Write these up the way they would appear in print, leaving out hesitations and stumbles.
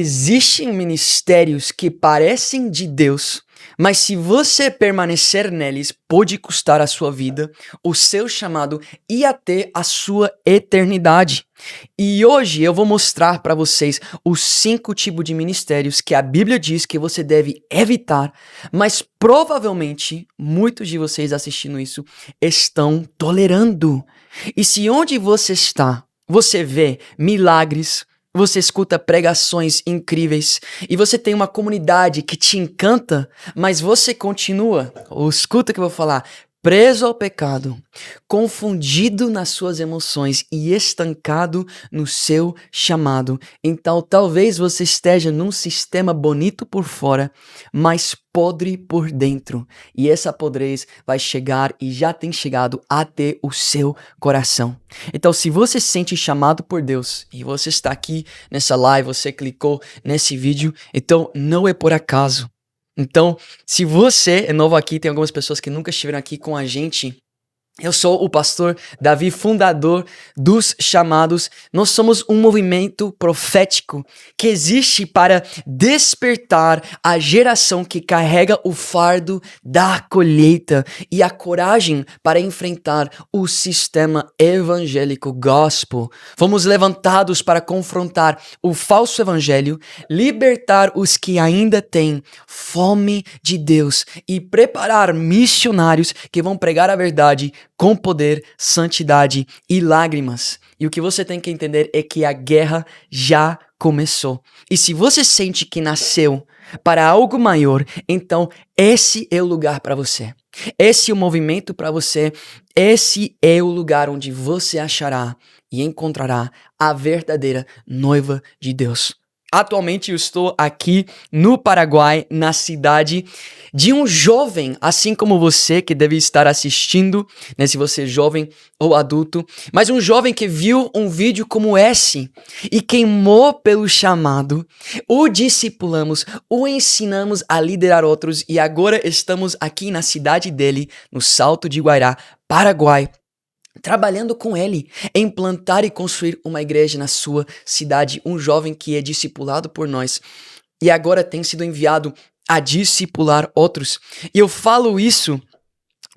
Existem ministérios que parecem de Deus, mas se você permanecer neles, pode custar a sua vida, o seu chamado e até a sua eternidade. E hoje eu vou mostrar para vocês os 5 tipos de ministérios que a Bíblia diz que você deve evitar, mas provavelmente muitos de vocês assistindo isso estão tolerando. E se onde você está, você vê milagres, você escuta pregações incríveis e você tem uma comunidade que te encanta, mas você continua, ou escuta o que eu vou falar, preso ao pecado, confundido nas suas emoções e estancado no seu chamado. Então, talvez você esteja num sistema bonito por fora, mas podre por dentro. E essa podrez vai chegar e já tem chegado até o seu coração. Então, se você se sente chamado por Deus e você está aqui nessa live, você clicou nesse vídeo, então não é por acaso. Então, se você é novo aqui, tem algumas pessoas que nunca estiveram aqui com a gente. Eu sou o pastor Davi, fundador dos Chamados. Nós somos um movimento profético que existe para despertar a geração que carrega o fardo da colheita e a coragem para enfrentar o sistema evangélico gospel. Fomos levantados para confrontar o falso evangelho, libertar os que ainda têm fome de Deus e preparar missionários que vão pregar a verdade com poder, santidade e lágrimas. E o que você tem que entender é que a guerra já começou. E se você sente que nasceu para algo maior, então esse é o lugar para você. Esse é o movimento para você. Esse é o lugar onde você achará e encontrará a verdadeira noiva de Deus. Atualmente eu estou aqui no Paraguai, na cidade de um jovem, assim como você que deve estar assistindo, né, se você é jovem ou adulto, mas um jovem que viu um vídeo como esse e queimou pelo chamado, o discipulamos, o ensinamos a liderar outros e agora estamos aqui na cidade dele, no Salto de Guairá, Paraguai, trabalhando com ele em plantar e construir uma igreja na sua cidade, um jovem que é discipulado por nós e agora tem sido enviado a discipular outros. E eu falo isso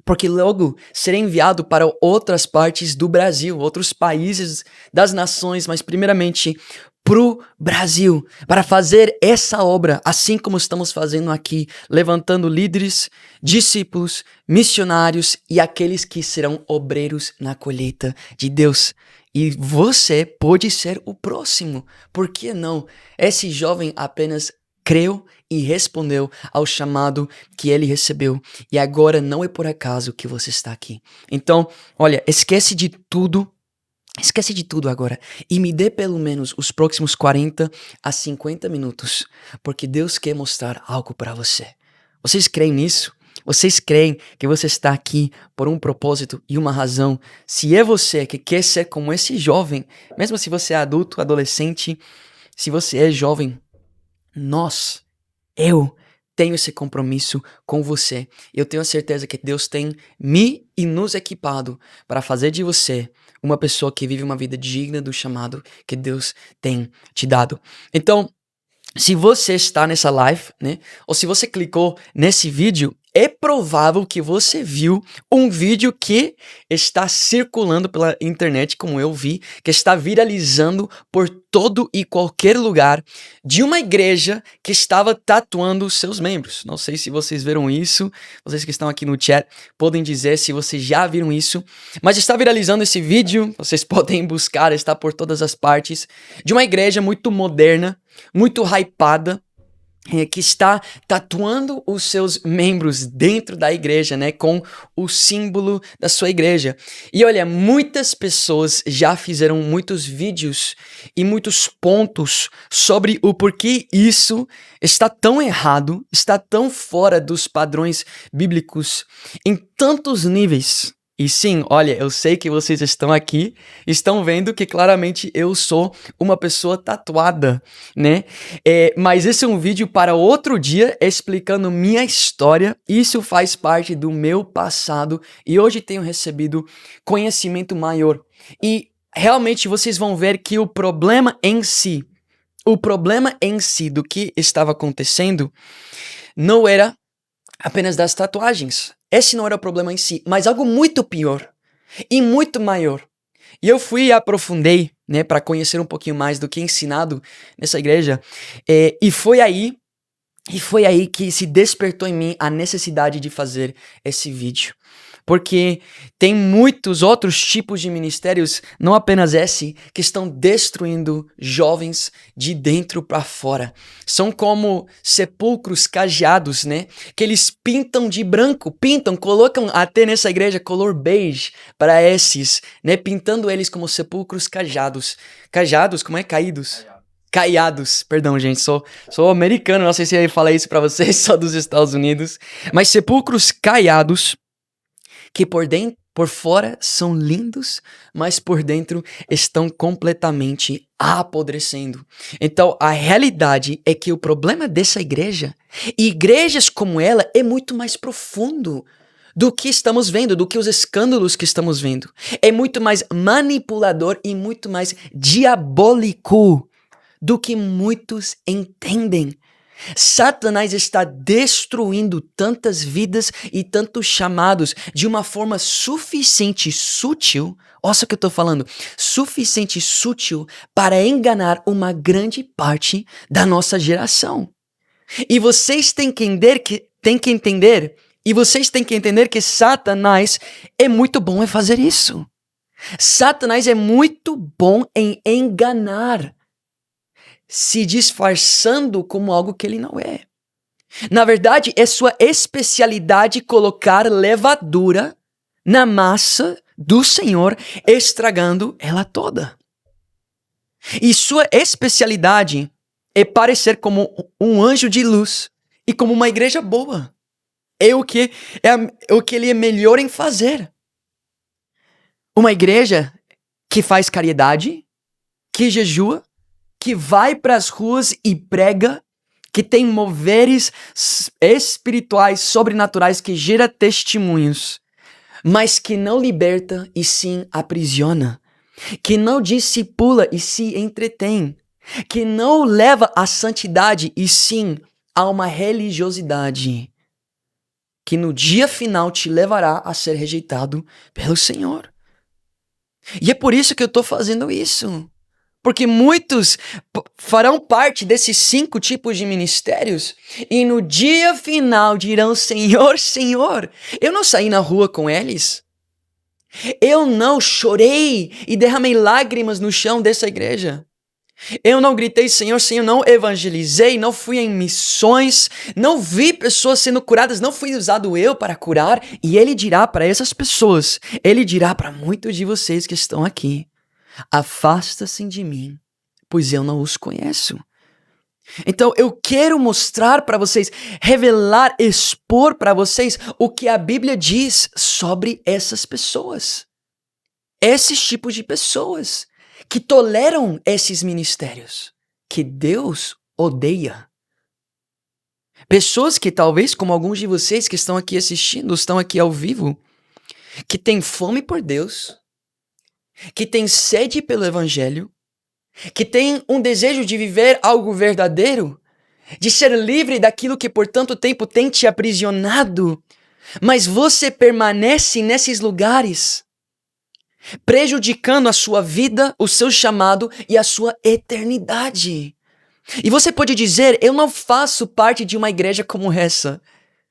porque logo serei enviado para outras partes do Brasil, outros países das nações, mas primeiramente pro Brasil, para fazer essa obra, assim como estamos fazendo aqui, levantando líderes, discípulos, missionários e aqueles que serão obreiros na colheita de Deus. E você pode ser o próximo, por que não? Esse jovem apenas creu e respondeu ao chamado que ele recebeu. E agora não é por acaso que você está aqui. Então, olha, esquece de tudo agora e me dê pelo menos os próximos 40 a 50 minutos, porque Deus quer mostrar algo para você. Vocês creem nisso? Vocês creem que você está aqui por um propósito e uma razão? Se é você que quer ser como esse jovem, mesmo se você é adulto, adolescente, se você é jovem, eu tenho esse compromisso com você. Eu tenho a certeza que Deus tem me e nos equipado para fazer de você uma pessoa que vive uma vida digna do chamado que Deus tem te dado. Então, se você está nessa live, né, ou se você clicou nesse vídeo, é provável que você viu um vídeo que está circulando pela internet, como eu vi, que está viralizando por todo e qualquer lugar, de uma igreja que estava tatuando seus membros. Não sei se vocês viram isso, vocês que estão aqui no chat podem dizer se vocês já viram isso, mas está viralizando esse vídeo, vocês podem buscar, está por todas as partes, de uma igreja muito moderna, muito hypada, que está tatuando os seus membros dentro da igreja, né, com o símbolo da sua igreja. E olha, muitas pessoas já fizeram muitos vídeos e muitos pontos sobre o porquê isso está tão errado, está tão fora dos padrões bíblicos em tantos níveis. E sim, olha, eu sei que vocês estão aqui, estão vendo que claramente eu sou uma pessoa tatuada, né? Mas esse é um vídeo para outro dia explicando minha história. Isso faz parte do meu passado e hoje tenho recebido conhecimento maior. E realmente vocês vão ver que o problema em si o problema em si do que estava acontecendo não era apenas das tatuagens. Esse não era o problema em si, mas algo muito pior e muito maior. E eu fui e aprofundei, né, para conhecer um pouquinho mais do que é ensinado nessa igreja. E foi aí que se despertou em mim a necessidade de fazer esse vídeo. Porque tem muitos outros tipos de ministérios, não apenas esse, que estão destruindo jovens de dentro para fora. São como sepulcros cajeados, né? Que eles pintam de branco, colocam até nessa igreja color beige para esses, né? Pintando eles como sepulcros cajados. Cajados, como é? Caídos. Caiados, perdão, gente, sou americano, não sei se eu falei isso pra vocês, só dos Estados Unidos. Mas sepulcros caiados, que por fora são lindos, mas por dentro estão completamente apodrecendo. Então, a realidade é que o problema dessa igreja, e igrejas como ela, é muito mais profundo do que estamos vendo, do que os escândalos que estamos vendo. É muito mais manipulador e muito mais diabólico do que muitos entendem. Satanás está destruindo tantas vidas e tantos chamados de uma forma suficiente sutil, olha o que eu estou falando, suficiente sutil para enganar uma grande parte da nossa geração. E vocês têm que entender que Satanás é muito bom em fazer isso. Satanás é muito bom em enganar, se disfarçando como algo que ele não é. Na verdade, é sua especialidade colocar levadura na massa do Senhor, estragando ela toda. E sua especialidade é parecer como um anjo de luz e como uma igreja boa. É o que ele é melhor em fazer. Uma igreja que faz caridade, que jejua, que vai para as ruas e prega, que tem moveres espirituais, sobrenaturais, que gera testemunhos, mas que não liberta e sim aprisiona, que não discipula e se entretém, que não leva à santidade e sim a uma religiosidade, que no dia final te levará a ser rejeitado pelo Senhor. E é por isso que eu estou fazendo isso. Porque muitos farão parte desses 5 tipos de ministérios e no dia final dirão: Senhor, Senhor, eu não saí na rua com eles. Eu não chorei e derramei lágrimas no chão dessa igreja. Eu não gritei: Senhor, Senhor, não evangelizei, não fui em missões, não vi pessoas sendo curadas, não fui usado eu para curar. E ele dirá para essas pessoas, ele dirá para muitos de vocês que estão aqui: afasta-se de mim, pois eu não os conheço. Então eu quero mostrar para vocês, revelar, expor para vocês o que a Bíblia diz sobre essas pessoas. Esses tipos de pessoas que toleram esses ministérios, que Deus odeia. Pessoas que talvez, como alguns de vocês que estão aqui assistindo, estão aqui ao vivo, que têm fome por Deus, que tem sede pelo evangelho, que tem um desejo de viver algo verdadeiro, de ser livre daquilo que por tanto tempo tem te aprisionado, mas você permanece nesses lugares, prejudicando a sua vida, o seu chamado e a sua eternidade. E você pode dizer: eu não faço parte de uma igreja como essa.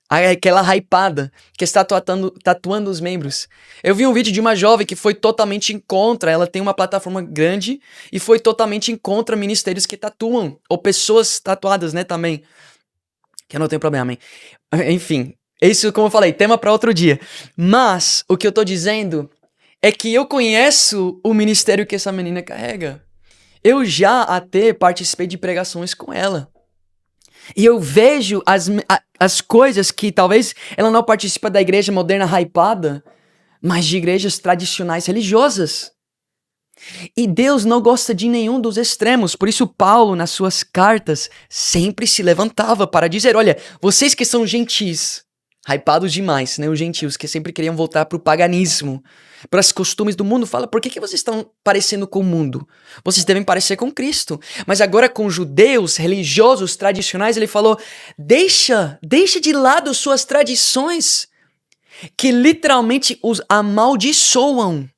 Aquela hypada que está tatuando os membros. Eu vi um vídeo de uma jovem que foi totalmente em contra. Ela tem uma plataforma grande e foi totalmente em contra ministérios que tatuam. Ou pessoas tatuadas, né, também. Que eu não tenho problema, hein? Enfim, isso, como eu falei, tema para outro dia. Mas o que eu tô dizendo é que eu conheço o ministério que essa menina carrega. Eu já até participei de pregações com ela. E eu vejo as coisas que talvez ela não participa da igreja moderna hypada, mas de igrejas tradicionais religiosas. E Deus não gosta de nenhum dos extremos. Por isso Paulo, nas suas cartas, sempre se levantava para dizer: olha, vocês que são gentis, Hypados demais, né? Os gentios que sempre queriam voltar pro paganismo, para os costumes do mundo. Fala, por que vocês estão parecendo com o mundo? Vocês devem parecer com Cristo. Mas agora com judeus, religiosos, tradicionais, ele falou, deixa de lado suas tradições, que literalmente os amaldiçoam.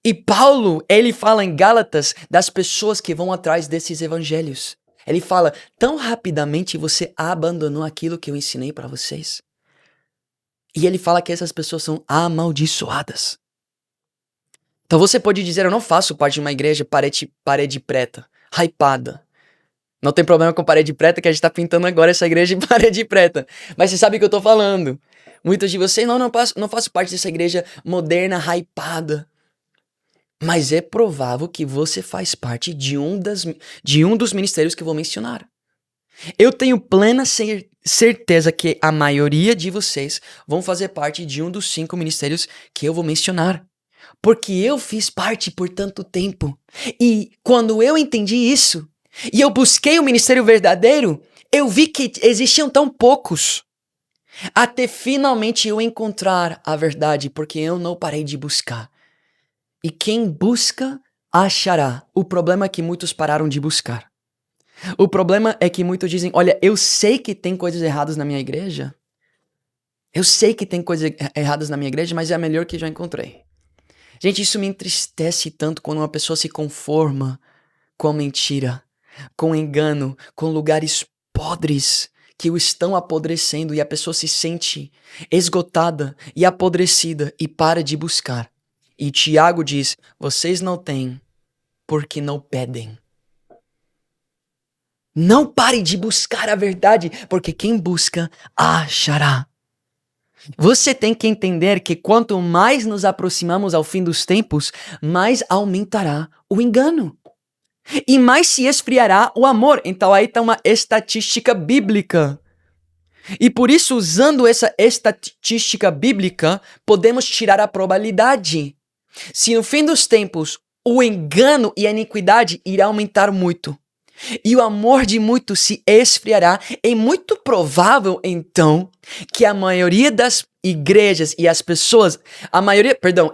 E Paulo, ele fala em Gálatas das pessoas que vão atrás desses evangelhos. Ele fala, tão rapidamente você abandonou aquilo que eu ensinei para vocês. E ele fala que essas pessoas são amaldiçoadas. Então você pode dizer, eu não faço parte de uma igreja parede preta, hypada. Não tem problema com parede preta, que a gente tá pintando agora essa igreja de parede preta. Mas você sabe o que eu tô falando. Muitos de vocês, não faço parte dessa igreja moderna, hypada. Mas é provável que você faz parte de um dos ministérios que eu vou mencionar. Eu tenho plena certeza que a maioria de vocês vão fazer parte de um dos 5 ministérios que eu vou mencionar. Porque eu fiz parte por tanto tempo. E quando eu entendi isso, e eu busquei o ministério verdadeiro, eu vi que existiam tão poucos. Até finalmente eu encontrar a verdade, porque eu não parei de buscar. E quem busca, achará. O problema é que muitos pararam de buscar. O problema é que muitos dizem, olha, eu sei que tem coisas erradas na minha igreja. Eu sei que tem coisas erradas na minha igreja, mas é a melhor que já encontrei. Gente, isso me entristece tanto quando uma pessoa se conforma com a mentira, com o engano, com lugares podres que o estão apodrecendo e a pessoa se sente esgotada e apodrecida e para de buscar. E Tiago diz, vocês não têm porque não pedem. Não pare de buscar a verdade, porque quem busca, achará. Você tem que entender que quanto mais nos aproximamos ao fim dos tempos, mais aumentará o engano. E mais se esfriará o amor. Então aí está uma estatística bíblica. E por isso, usando essa estatística bíblica, podemos tirar a probabilidade. Se no fim dos tempos o engano e a iniquidade irá aumentar muito, e o amor de muitos se esfriará, é muito provável, então, que a maioria das igrejas e as pessoas,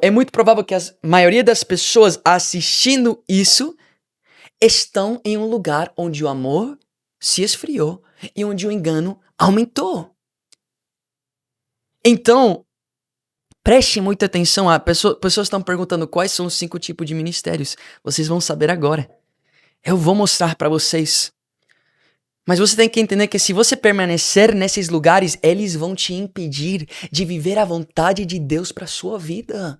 é muito provável que a maioria das pessoas assistindo isso estão em um lugar onde o amor se esfriou e onde o engano aumentou. Então, preste muita atenção. Pessoas estão perguntando quais são os 5 tipos de ministérios. Vocês vão saber agora. Eu vou mostrar para vocês. Mas você tem que entender que se você permanecer nesses lugares, eles vão te impedir de viver a vontade de Deus para sua vida.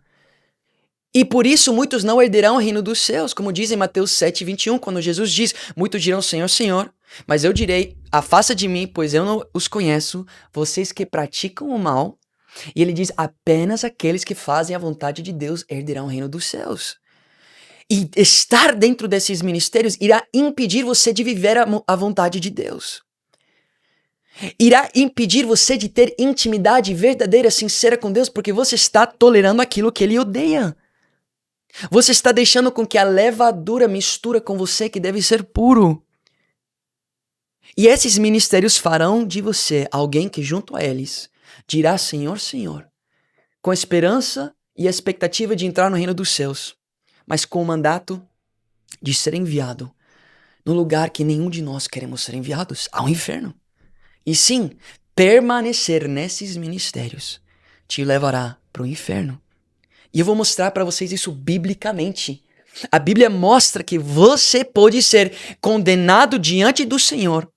E por isso muitos não herderão o reino dos céus, como diz em Mateus 7:21, quando Jesus diz, muitos dirão, Senhor, Senhor, mas eu direi, afasta de mim, pois eu não os conheço, vocês que praticam o mal. E ele diz, apenas aqueles que fazem a vontade de Deus herderão o reino dos céus. E estar dentro desses ministérios irá impedir você de viver a vontade de Deus. Irá impedir você de ter intimidade verdadeira, sincera com Deus, porque você está tolerando aquilo que Ele odeia. Você está deixando com que a levadura mistura com você, que deve ser puro. E esses ministérios farão de você alguém que junto a eles dirá Senhor, Senhor, com esperança e a expectativa de entrar no reino dos céus, mas com o mandato de ser enviado no lugar que nenhum de nós queremos ser enviados, ao inferno. E sim, permanecer nesses ministérios te levará para o inferno. E eu vou mostrar para vocês isso biblicamente. A Bíblia mostra que você pode ser condenado diante do Senhor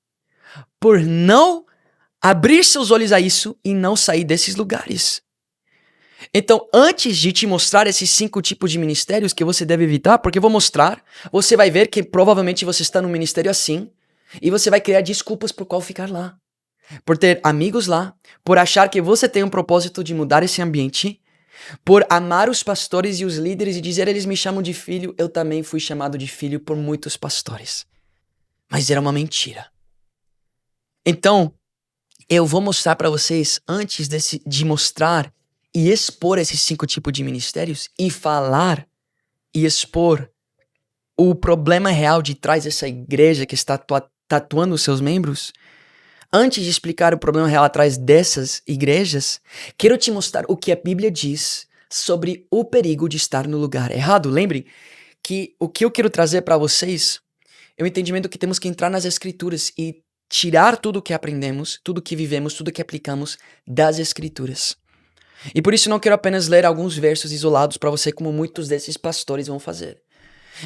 por não abrir seus olhos a isso e não sair desses lugares. Então, antes de te mostrar esses 5 tipos de ministérios que você deve evitar, porque eu vou mostrar, você vai ver que provavelmente você está num ministério assim, e você vai criar desculpas por qual ficar lá. Por ter amigos lá, por achar que você tem um propósito de mudar esse ambiente, por amar os pastores e os líderes e dizer, eles me chamam de filho, eu também fui chamado de filho por muitos pastores. Mas era uma mentira. Então, eu vou mostrar para vocês, antes de mostrar e expor esses 5 tipos de ministérios e falar e expor o problema real de trás dessa igreja que está tatuando os seus membros, antes de explicar o problema real atrás dessas igrejas, quero te mostrar o que a Bíblia diz sobre o perigo de estar no lugar errado. Lembre que o que eu quero trazer para vocês é o entendimento que temos que entrar nas Escrituras e tirar tudo o que aprendemos, tudo que vivemos, tudo que aplicamos das Escrituras. E por isso não quero apenas ler alguns versos isolados para você, como muitos desses pastores vão fazer.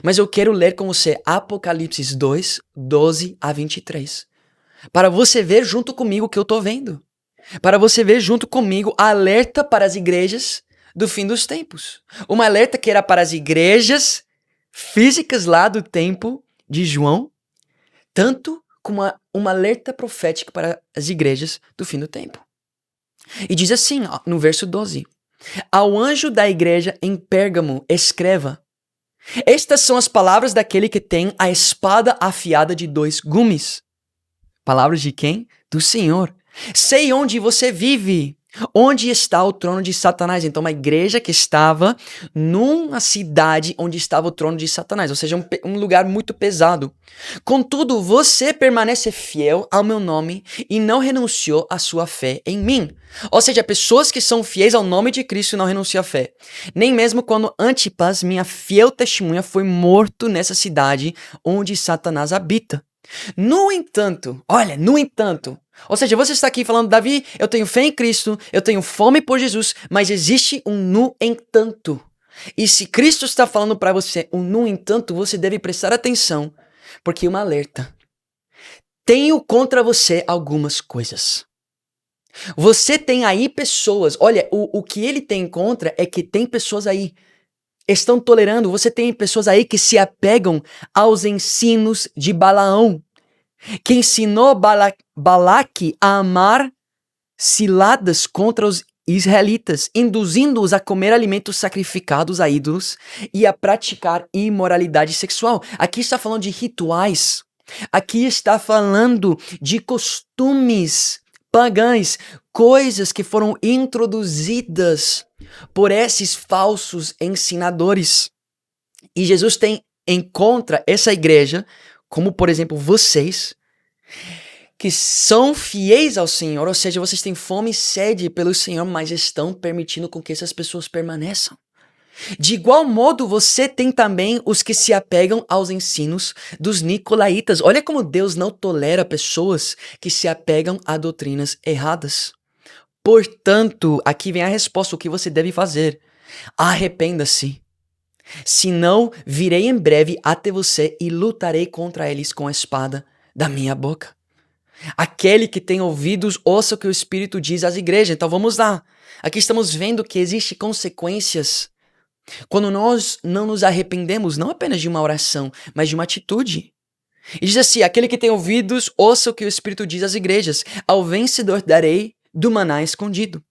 Mas eu quero ler com você Apocalipse 2, 12 a 23. Para você ver junto comigo o que eu estou vendo. Para você ver junto comigo alerta para as igrejas do fim dos tempos. Uma alerta que era para as igrejas físicas lá do tempo de João, tanto como uma alerta profética para as igrejas do fim do tempo. E diz assim, no verso 12: Ao anjo da igreja em Pérgamo, escreva: Estas são as palavras daquele que tem a espada afiada de 2 gumes. Palavras de quem? Do Senhor. Sei onde você vive. Onde está o trono de Satanás? Então, uma igreja que estava numa cidade onde estava o trono de Satanás, ou seja, um lugar muito pesado. Contudo, você permanece fiel ao meu nome e não renunciou à sua fé em mim. Ou seja, pessoas que são fiéis ao nome de Cristo não renunciam à fé. Nem mesmo quando Antipas, minha fiel testemunha, foi morto nessa cidade onde Satanás habita. No entanto, ou seja, você está aqui falando, Davi, eu tenho fé em Cristo, eu tenho fome por Jesus, mas existe um no entanto. E se Cristo está falando para você um no entanto, você deve prestar atenção, porque uma alerta. Tenho contra você algumas coisas. Você tem aí pessoas, olha, o que ele tem contra é que tem pessoas aí, estão tolerando, você tem pessoas aí que se apegam aos ensinos de Balaão, que ensinou Balaque a amar ciladas contra os israelitas, induzindo-os a comer alimentos sacrificados a ídolos e a praticar imoralidade sexual. Aqui está falando de rituais, aqui está falando de costumes pagãs, coisas que foram introduzidas por esses falsos ensinadores. E Jesus tem em contra essa igreja, como por exemplo vocês, que são fiéis ao Senhor, ou seja, vocês têm fome e sede pelo Senhor, mas estão permitindo com que essas pessoas permaneçam. De igual modo, você tem também os que se apegam aos ensinos dos nicolaítas. Olha como Deus não tolera pessoas que se apegam a doutrinas erradas. Portanto, aqui vem a resposta, o que você deve fazer. Arrependa-se. Senão, virei em breve até você e lutarei contra eles com a espada da minha boca. Aquele que tem ouvidos, ouça o que o Espírito diz às igrejas. Então vamos lá. Aqui estamos vendo que existem consequências quando nós não nos arrependemos, não apenas de uma oração, mas de uma atitude. E diz assim, aquele que tem ouvidos, ouça o que o Espírito diz às igrejas. Ao vencedor darei do maná escondido.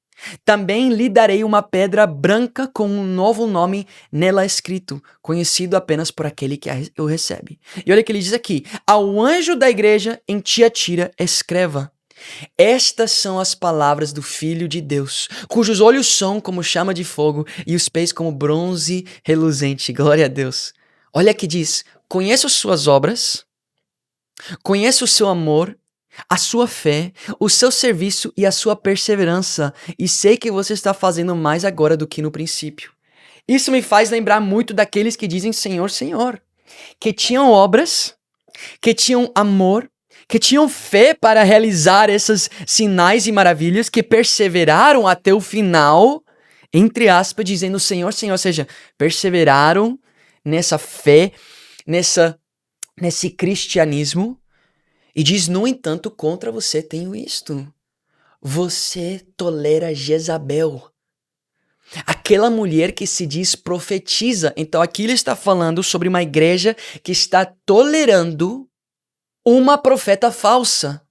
Também lhe darei uma pedra branca com um novo nome nela escrito, conhecido apenas por aquele que o recebe. E olha o que ele diz aqui. Ao anjo da igreja em Tiatira, escreva. Estas são as palavras do Filho de Deus, cujos olhos são como chama de fogo e os pés como bronze reluzente. Glória a Deus. Olha que diz, conheço suas obras, conheço o seu amor, a sua fé, o seu serviço e a sua perseverança, e sei que você está fazendo mais agora do que no princípio. Isso me faz lembrar muito daqueles que dizem Senhor, Senhor, que tinham obras, que tinham amor, que tinham fé para realizar esses sinais e maravilhas, que perseveraram até o final, entre aspas, dizendo Senhor, Senhor, ou seja, perseveraram nessa fé, nesse cristianismo, e diz, no entanto, contra você tenho isto. Você tolera Jezabel, aquela mulher que se diz profetiza. Então aqui ele está falando sobre uma igreja que está tolerando uma profeta falsa.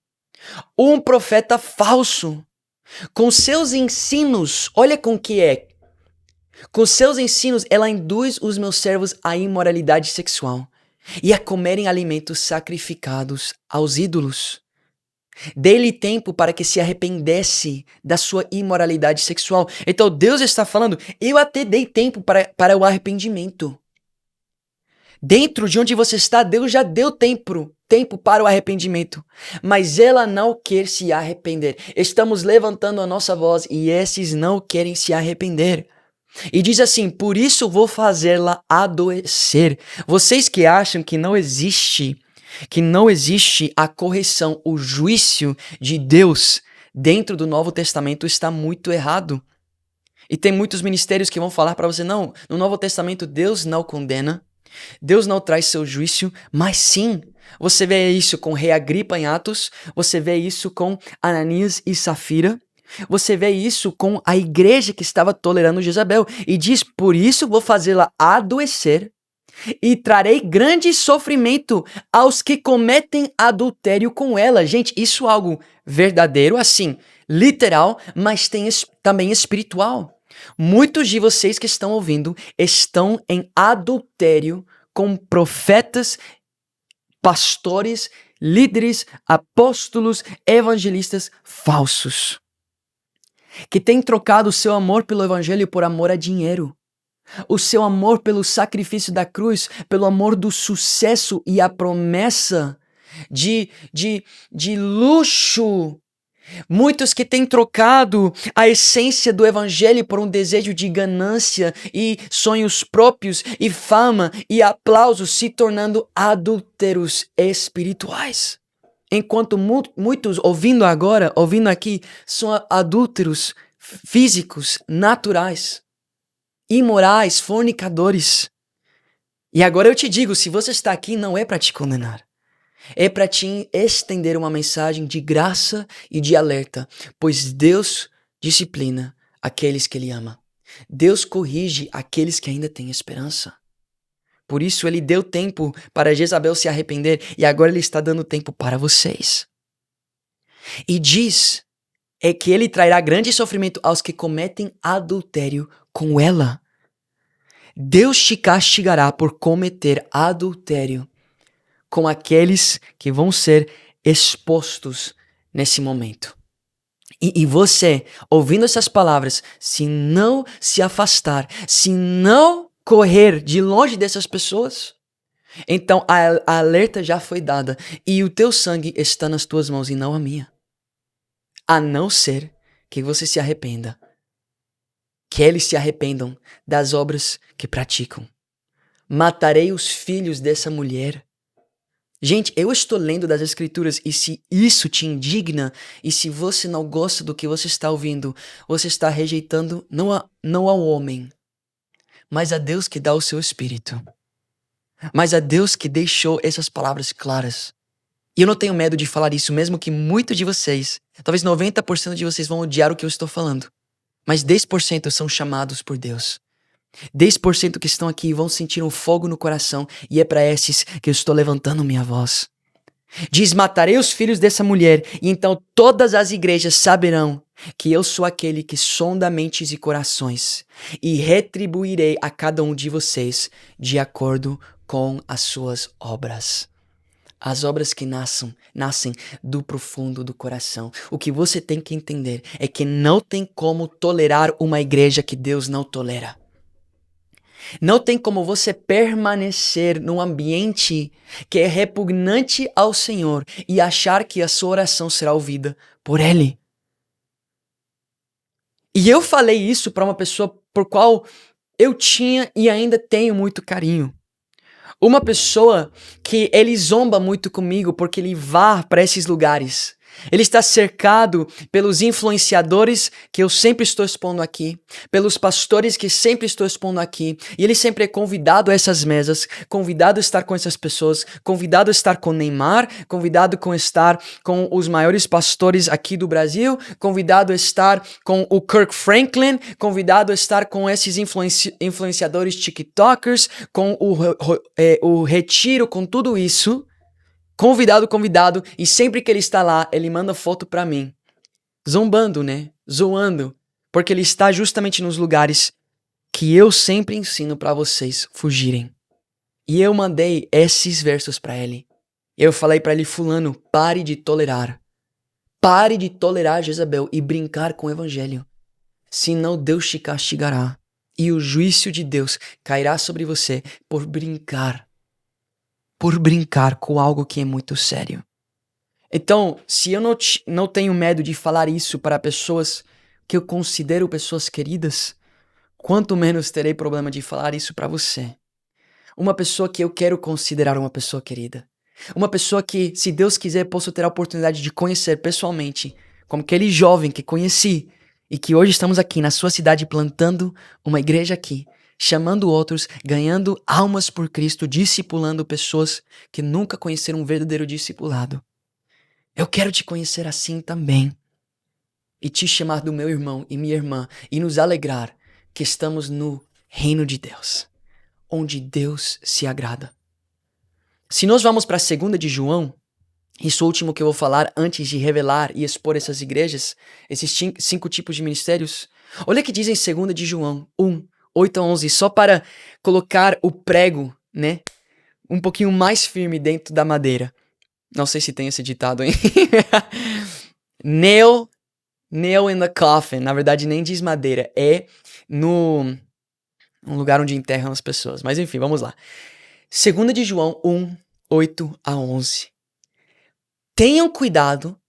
Um profeta falso. Com seus ensinos, olha com que é. Com seus ensinos, ela induz os meus servos à imoralidade sexual e a comerem alimentos sacrificados aos ídolos. Dê-lhe tempo para que se arrependesse da sua imoralidade sexual. Então Deus está falando, eu até dei tempo para o arrependimento. Dentro de onde você está, Deus já deu tempo para o arrependimento, mas ela não quer se arrepender. Estamos levantando a nossa voz e esses não querem se arrepender. E diz assim: por isso vou fazê-la adoecer. Vocês que acham que não existe a correção, o juízo de Deus dentro do Novo Testamento está muito errado. E tem muitos ministérios que vão falar para você: não, no Novo Testamento Deus não condena, Deus não traz seu juízo, mas sim, você vê isso com Rei Agripa em Atos, você vê isso com Ananias e Safira, você vê isso com a igreja que estava tolerando Jezabel, e diz: por isso vou fazê-la adoecer e trarei grande sofrimento aos que cometem adultério com ela. Gente, isso é algo verdadeiro, assim, literal, mas também espiritual. Muitos de vocês que estão ouvindo estão em adultério com profetas, pastores, líderes, apóstolos, evangelistas falsos, que têm trocado o seu amor pelo evangelho por amor a dinheiro, o seu amor pelo sacrifício da cruz, pelo amor do sucesso e a promessa de luxo. Muitos que têm trocado a essência do evangelho por um desejo de ganância e sonhos próprios e fama e aplausos, se tornando adúlteros espirituais. Enquanto muitos ouvindo aqui, são adúlteros físicos, naturais, imorais, fornicadores. E agora eu te digo, se você está aqui, não é para te condenar. É para te estender uma mensagem de graça e de alerta, pois Deus disciplina aqueles que Ele ama. Deus corrige aqueles que ainda têm esperança. Por isso Ele deu tempo para Jezabel se arrepender e agora Ele está dando tempo para vocês. E diz que Ele trará grande sofrimento aos que cometem adultério com ela. Deus te castigará por cometer adultério com aqueles que vão ser expostos nesse momento. E você, ouvindo essas palavras, se não se afastar, se não correr de longe dessas pessoas, então a alerta já foi dada e o teu sangue está nas tuas mãos e não a minha. A não ser que você se arrependa, que eles se arrependam das obras que praticam. Matarei os filhos dessa mulher. Gente, eu estou lendo das escrituras e se isso te indigna e se você não gosta do que você está ouvindo, você está rejeitando não ao homem, mas a Deus que dá o seu espírito. Mas a Deus que deixou essas palavras claras. E eu não tenho medo de falar isso, mesmo que muitos de vocês, talvez 90% de vocês vão odiar o que eu estou falando. Mas 10% são chamados por Deus. 10% que estão aqui vão sentir um fogo no coração e é para esses que eu estou levantando minha voz. Diz: matarei os filhos dessa mulher e então todas as igrejas saberão que eu sou aquele que sonda mentes e corações e retribuirei a cada um de vocês de acordo com as suas obras. As obras que nascem do profundo do coração. O que você tem que entender é que não tem como tolerar uma igreja que Deus não tolera. Não tem como você permanecer num ambiente que é repugnante ao Senhor e achar que a sua oração será ouvida por Ele. E eu falei isso para uma pessoa por qual eu tinha e ainda tenho muito carinho. Uma pessoa que ele zomba muito comigo porque ele vai para esses lugares. Ele está cercado pelos influenciadores que eu sempre estou expondo aqui, pelos pastores que sempre estou expondo aqui, e ele sempre é convidado a essas mesas, convidado a estar com essas pessoas, convidado a estar com Neymar, convidado a estar com os maiores pastores aqui do Brasil, convidado a estar com o Kirk Franklin, convidado a estar com esses influenciadores TikTokers, com o retiro, com tudo isso. Convidado, e sempre que ele está lá, ele manda foto pra mim. Zombando, né? Zoando. Porque ele está justamente nos lugares que eu sempre ensino pra vocês fugirem. E eu mandei esses versos pra ele. Eu falei pra ele: fulano, pare de tolerar. Pare de tolerar Jezabel e brincar com o evangelho. Senão Deus te castigará. E o juízo de Deus cairá sobre você por brincar por brincar com algo que é muito sério. Então, se eu não tenho medo de falar isso para pessoas que eu considero pessoas queridas, quanto menos terei problema de falar isso para você. Uma pessoa que eu quero considerar uma pessoa querida. Uma pessoa que, se Deus quiser, posso ter a oportunidade de conhecer pessoalmente, como aquele jovem que conheci e que hoje estamos aqui na sua cidade plantando uma igreja aqui, chamando outros, ganhando almas por Cristo, discipulando pessoas que nunca conheceram um verdadeiro discipulado. Eu quero te conhecer assim também e te chamar do meu irmão e minha irmã e nos alegrar que estamos no reino de Deus, onde Deus se agrada. Se nós vamos para a 2 de João, isso último que eu vou falar antes de revelar e expor essas igrejas, esses 5 tipos de ministérios, olha o que diz em 2 de João 1, 8 a 11, só para colocar o prego, né, um pouquinho mais firme dentro da madeira. Não sei se tem esse ditado, hein? Nail in the coffin. Na verdade, nem diz madeira. É no lugar onde enterram as pessoas. Mas enfim, vamos lá. 2 de João 1, 8 a 11. Tenham cuidado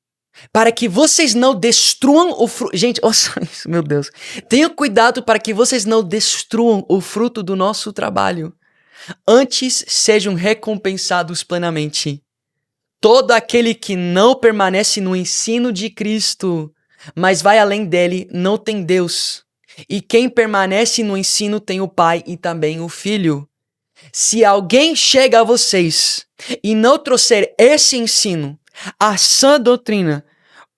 para que vocês não destruam o fruto. Gente, olha só isso, meu Deus. Tenham cuidado para que vocês não destruam o fruto do nosso trabalho. Antes sejam recompensados plenamente. Todo aquele que não permanece no ensino de Cristo, mas vai além dele, não tem Deus. E quem permanece no ensino tem o Pai e também o Filho. Se alguém chega a vocês e não trouxer esse ensino, a sã doutrina,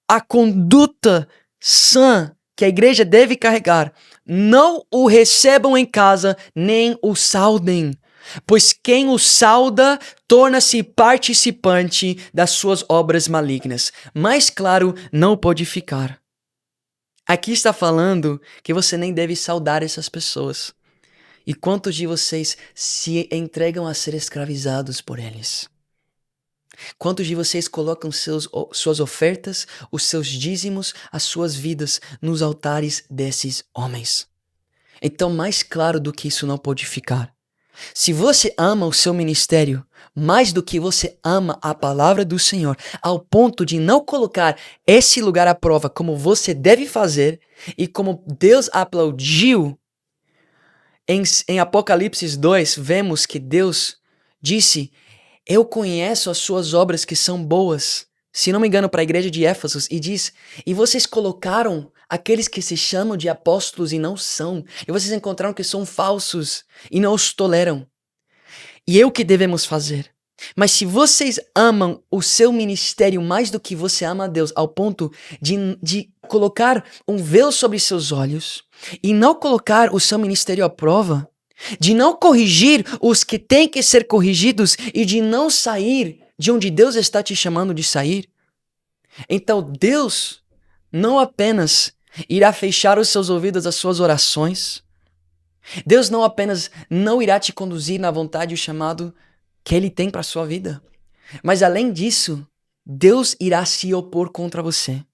a conduta sã que a igreja deve carregar, não o recebam em casa, nem o saudem. Pois quem o sauda torna-se participante das suas obras malignas. Mais claro, não pode ficar. Aqui está falando que você nem deve saudar essas pessoas. E quantos de vocês se entregam a ser escravizados por eles? Quantos de vocês colocam suas ofertas, os seus dízimos, as suas vidas nos altares desses homens? Então, mais claro do que isso não pode ficar. Se você ama o seu ministério mais do que você ama a palavra do Senhor, ao ponto de não colocar esse lugar à prova como você deve fazer e como Deus aplaudiu, em Apocalipse 2, vemos que Deus disse: eu conheço as suas obras que são boas, se não me engano, para a igreja de Éfeso, e diz: e vocês colocaram aqueles que se chamam de apóstolos e não são, e vocês encontraram que são falsos e não os toleram. E é o que devemos fazer. Mas se vocês amam o seu ministério mais do que você ama a Deus, ao ponto de colocar um véu sobre seus olhos e não colocar o seu ministério à prova, de não corrigir os que têm que ser corrigidos e de não sair de onde Deus está te chamando de sair, então Deus não apenas irá fechar os seus ouvidos às suas orações, Deus não apenas não irá te conduzir na vontade e o chamado que Ele tem para a sua vida, mas além disso, Deus irá se opor contra você.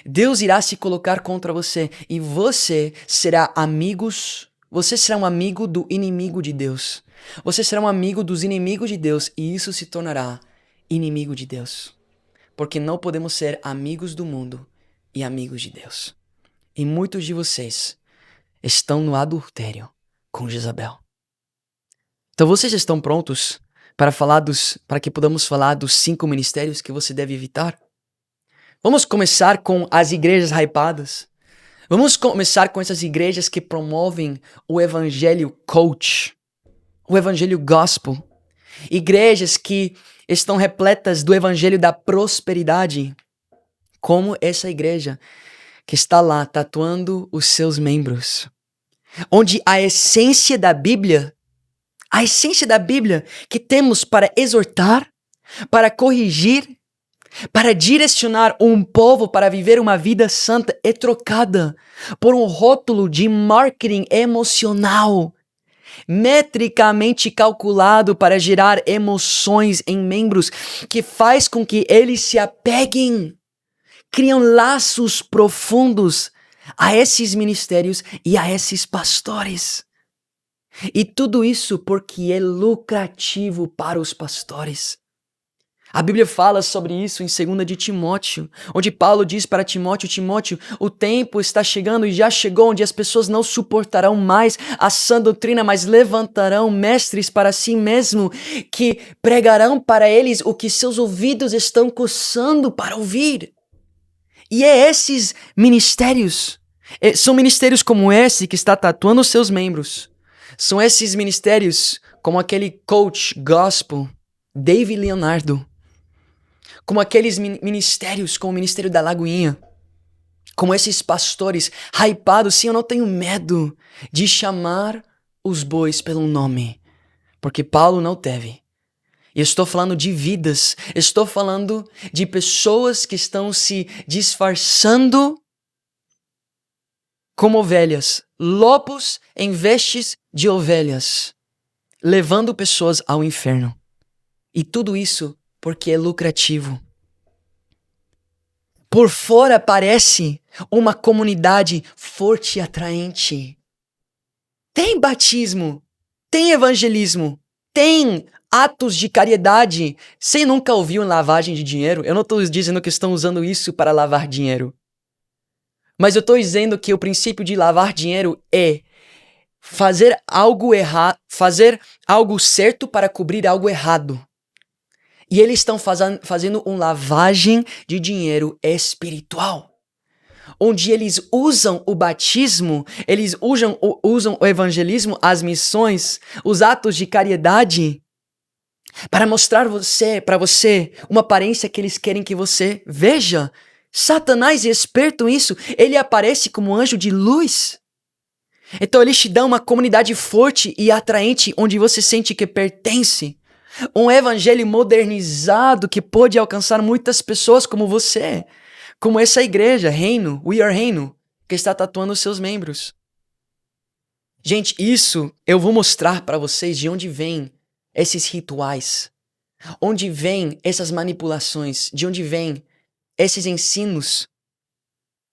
Deus irá se colocar contra você e você será um amigo do inimigo de Deus. Você será um amigo dos inimigos de Deus e isso se tornará inimigo de Deus. Porque não podemos ser amigos do mundo e amigos de Deus. E muitos de vocês estão no adultério com Jezabel. Então vocês estão prontos para que podamos falar dos 5 ministérios que você deve evitar? Vamos começar com as igrejas hypadas. Vamos começar com essas igrejas que promovem o evangelho coach, o evangelho gospel. Igrejas que estão repletas do evangelho da prosperidade, como essa igreja que está lá tatuando os seus membros. Onde a essência da Bíblia que temos para exortar, para corrigir, para direcionar um povo para viver uma vida santa é trocada por um rótulo de marketing emocional, metricamente calculado para gerar emoções em membros que faz com que eles se apeguem, criam laços profundos a esses ministérios e a esses pastores. E tudo isso porque é lucrativo para os pastores. A Bíblia fala sobre isso em 2 de Timóteo, onde Paulo diz para Timóteo: Timóteo, o tempo está chegando e já chegou onde as pessoas não suportarão mais a sã doutrina, mas levantarão mestres para si mesmo, que pregarão para eles o que seus ouvidos estão coçando para ouvir. E é esses ministérios, são ministérios como esse que está tatuando os seus membros. São esses ministérios como aquele coach gospel, David Leonardo. Como aqueles ministérios, como o Ministério da Lagoinha. Como esses pastores hypados. Sim, eu não tenho medo de chamar os bois pelo nome. Porque Paulo não teve. E estou falando de vidas. Estou falando de pessoas que estão se disfarçando como ovelhas. Lobos em vestes de ovelhas. Levando pessoas ao inferno. E tudo isso porque é lucrativo. Por fora parece uma comunidade forte e atraente. Tem batismo, tem evangelismo, tem atos de caridade. Você nunca ouviu em lavagem de dinheiro? Eu não estou dizendo que estão usando isso para lavar dinheiro. Mas eu estou dizendo que o princípio de lavar dinheiro é fazer algo errado, fazer algo certo para cobrir algo errado. E eles estão fazendo uma lavagem de dinheiro espiritual. Onde eles usam o batismo, eles usam o evangelismo, as missões, os atos de caridade, para mostrar para você uma aparência que eles querem que você veja. Satanás é esperto nisso. Ele aparece como anjo de luz. Então ele te dá uma comunidade forte e atraente, onde você sente que pertence. Um evangelho modernizado que pode alcançar muitas pessoas como você. Como essa igreja, Reino, We Are Reino, que está tatuando os seus membros. Gente, isso eu vou mostrar para vocês de onde vêm esses rituais. Onde vêm essas manipulações. De onde vêm esses ensinos.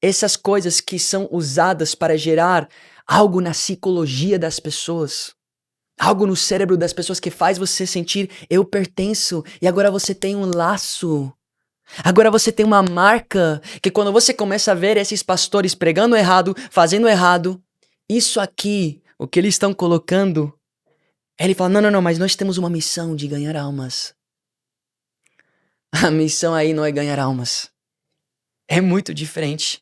Essas coisas que são usadas para gerar algo na psicologia das pessoas. Algo no cérebro das pessoas que faz você sentir: eu pertenço, e agora você tem um laço. Agora você tem uma marca, que quando você começa a ver esses pastores pregando errado, fazendo errado, isso aqui, o que eles estão colocando, ele fala: não, mas nós temos uma missão de ganhar almas. A missão aí não é ganhar almas. É muito diferente.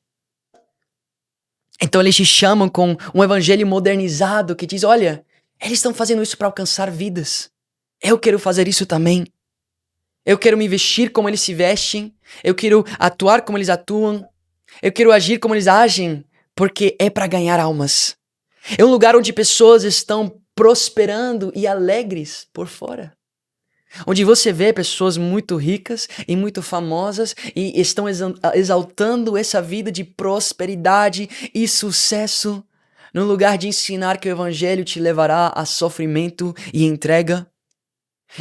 Então eles te chamam com um evangelho modernizado que diz: olha, eles estão fazendo isso para alcançar vidas. Eu quero fazer isso também. Eu quero me vestir como eles se vestem. Eu quero atuar como eles atuam. Eu quero agir como eles agem. Porque é para ganhar almas. É um lugar onde pessoas estão prosperando e alegres por fora. Onde você vê pessoas muito ricas e muito famosas e estão exaltando essa vida de prosperidade e sucesso. No lugar de ensinar que o evangelho te levará a sofrimento e entrega.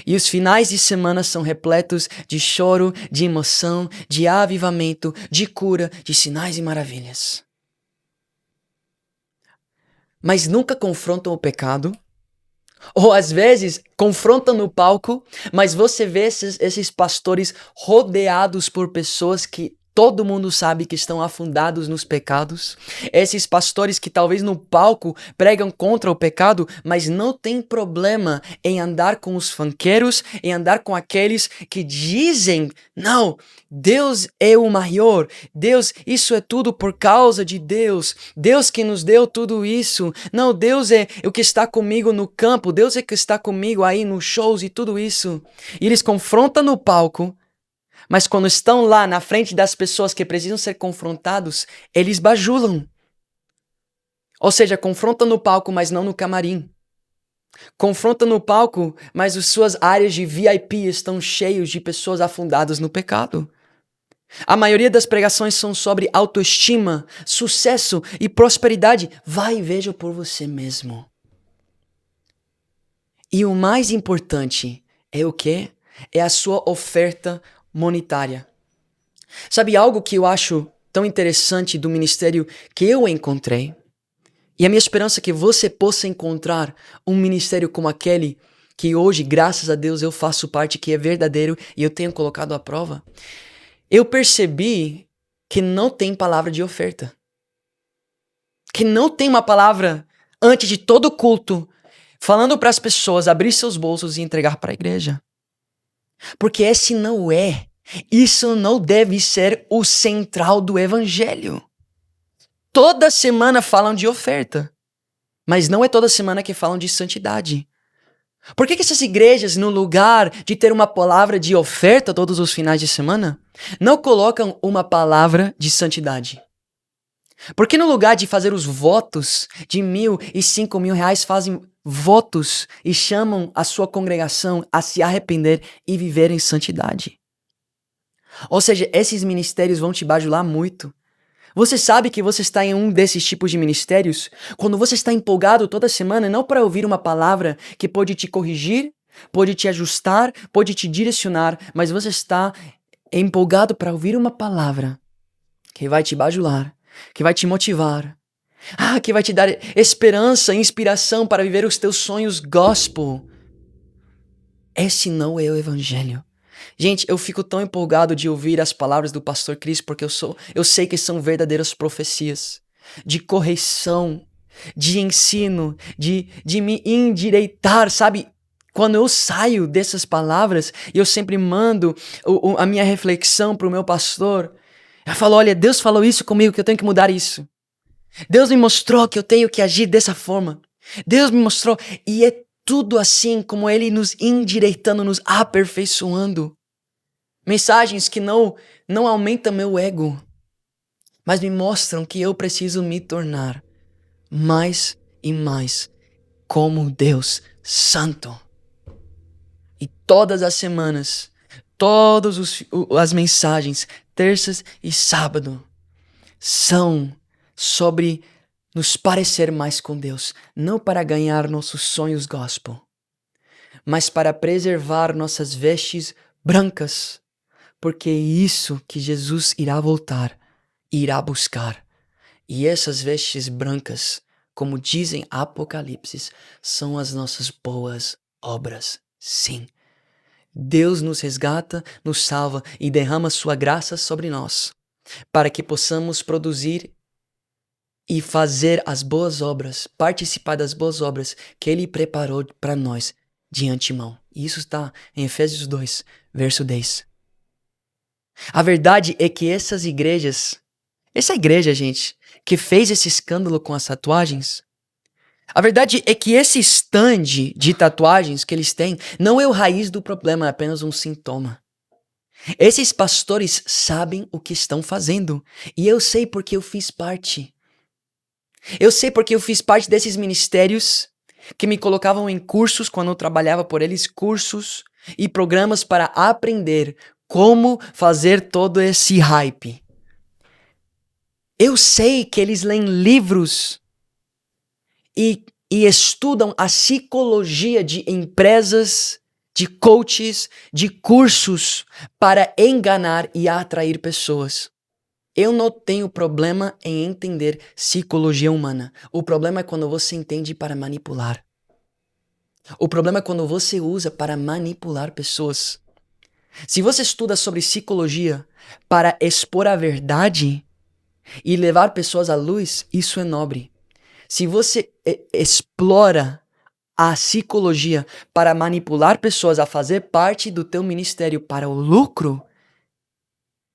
E os finais de semana são repletos de choro, de emoção, de avivamento, de cura, de sinais e maravilhas. Mas nunca confrontam o pecado. Ou às vezes confrontam no palco, mas você vê esses pastores rodeados por pessoas que todo mundo sabe que estão afundados nos pecados. Esses pastores que talvez no palco pregam contra o pecado, mas não tem problema em andar com os funkeiros, em andar com aqueles que dizem: não, Deus é o maior, Deus, isso é tudo por causa de Deus, Deus que nos deu tudo isso, não, Deus é o que está comigo no campo, Deus é que está comigo aí nos shows e tudo isso. E eles confrontam no palco, mas quando estão lá na frente das pessoas que precisam ser confrontados, eles bajulam. Ou seja, confrontam no palco, mas não no camarim. Confrontam no palco, mas as suas áreas de VIP estão cheias de pessoas afundadas no pecado. A maioria das pregações são sobre autoestima, sucesso e prosperidade. Vai e veja por você mesmo. E o mais importante é o quê? É a sua oferta monetária. Sabe algo que eu acho tão interessante do ministério que eu encontrei? E a minha esperança é que você possa encontrar um ministério como aquele que hoje, graças a Deus, eu faço parte, que é verdadeiro e eu tenho colocado à prova. Eu percebi que não tem palavra de oferta. Que não tem uma palavra antes de todo culto falando para as pessoas abrir seus bolsos e entregar para a igreja. Porque isso não deve ser o central do evangelho. Toda semana falam de oferta, mas não é toda semana que falam de santidade. Por que essas igrejas, no lugar de ter uma palavra de oferta todos os finais de semana, não colocam uma palavra de santidade? Por que no lugar de fazer os votos de 1.000 e 5.000 reais, fazem votos e chamam a sua congregação a se arrepender e viver em santidade? Ou seja, esses ministérios vão te bajular muito. Você sabe que você está em um desses tipos de ministérios quando você está empolgado toda semana, não para ouvir uma palavra que pode te corrigir, pode te ajustar, pode te direcionar, mas você está empolgado para ouvir uma palavra que vai te bajular, que vai te motivar, que vai te dar esperança, inspiração para viver os teus sonhos gospel. Esse não é o evangelho. Gente, eu fico tão empolgado de ouvir as palavras do pastor Chris, porque eu sei que são verdadeiras profecias de correção, de ensino, de me endireitar, sabe? Quando eu saio dessas palavras, eu sempre mando a minha reflexão para o meu pastor. Eu falo, olha, Deus falou isso comigo, que eu tenho que mudar isso. Deus me mostrou que eu tenho que agir dessa forma. Deus me mostrou, e é tudo assim, como Ele nos endireitando, nos aperfeiçoando. Mensagens que não aumentam meu ego, mas me mostram que eu preciso me tornar mais e mais como Deus Santo. E todas as semanas, todas as mensagens, terças e sábado, são sobre nos parecer mais com Deus, não para ganhar nossos sonhos gospel, mas para preservar nossas vestes brancas, porque é isso que Jesus irá voltar, irá buscar. E essas vestes brancas, como dizem Apocalipse, são as nossas boas obras. Sim, Deus nos resgata, nos salva e derrama sua graça sobre nós, para que possamos produzir e fazer as boas obras, participar das boas obras que Ele preparou para nós de antemão. E isso está em Efésios 2, verso 10. A verdade é que essa igreja, gente, que fez esse escândalo com as tatuagens, a verdade é que esse stand de tatuagens que eles têm não é o raiz do problema, é apenas um sintoma. Esses pastores sabem o que estão fazendo, e eu sei porque eu fiz parte. Eu sei porque eu fiz parte desses ministérios que me colocavam em cursos quando eu trabalhava por eles, cursos e programas para aprender como fazer todo esse hype. Eu sei que eles leem livros e estudam a psicologia de empresas, de coaches, de cursos para enganar e atrair pessoas. Eu não tenho problema em entender psicologia humana. O problema é quando você entende para manipular. O problema é quando você usa para manipular pessoas. Se você estuda sobre psicologia para expor a verdade e levar pessoas à luz, isso é nobre. Se você explora a psicologia para manipular pessoas a fazer parte do teu ministério para o lucro,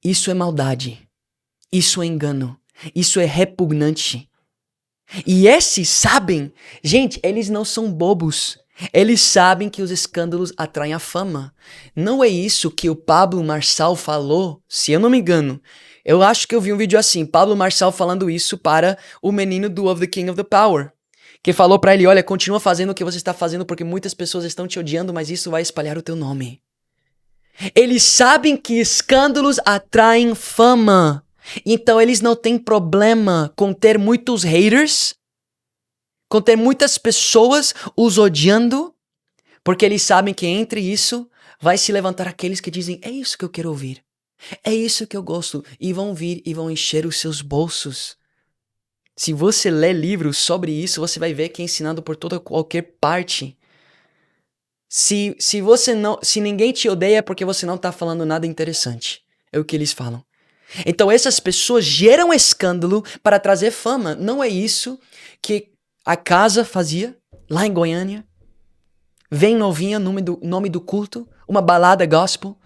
isso é maldade. Isso é engano. Isso é repugnante. E esses sabem, gente, eles não são bobos. Eles sabem que os escândalos atraem a fama. Não é isso que o Pablo Marçal falou, se eu não me engano. Eu acho que eu vi um vídeo assim, Pablo Marçal falando isso para o menino do Of the King of the Power, que falou para ele, olha, continua fazendo o que você está fazendo porque muitas pessoas estão te odiando, mas isso vai espalhar o teu nome. Eles sabem que escândalos atraem fama. Então eles não têm problema com ter muitos haters, com ter muitas pessoas os odiando, porque eles sabem que entre isso vai se levantar aqueles que dizem, é isso que eu quero ouvir, é isso que eu gosto, e vão vir e vão encher os seus bolsos. Se você lê livros sobre isso, você vai ver que é ensinado por toda qualquer parte. Se ninguém te odeia é porque você não tá falando nada interessante. É o que eles falam. Então essas pessoas geram escândalo para trazer fama. Não é isso que a casa fazia lá em Goiânia? Vem novinha, nome do culto, uma balada gospel,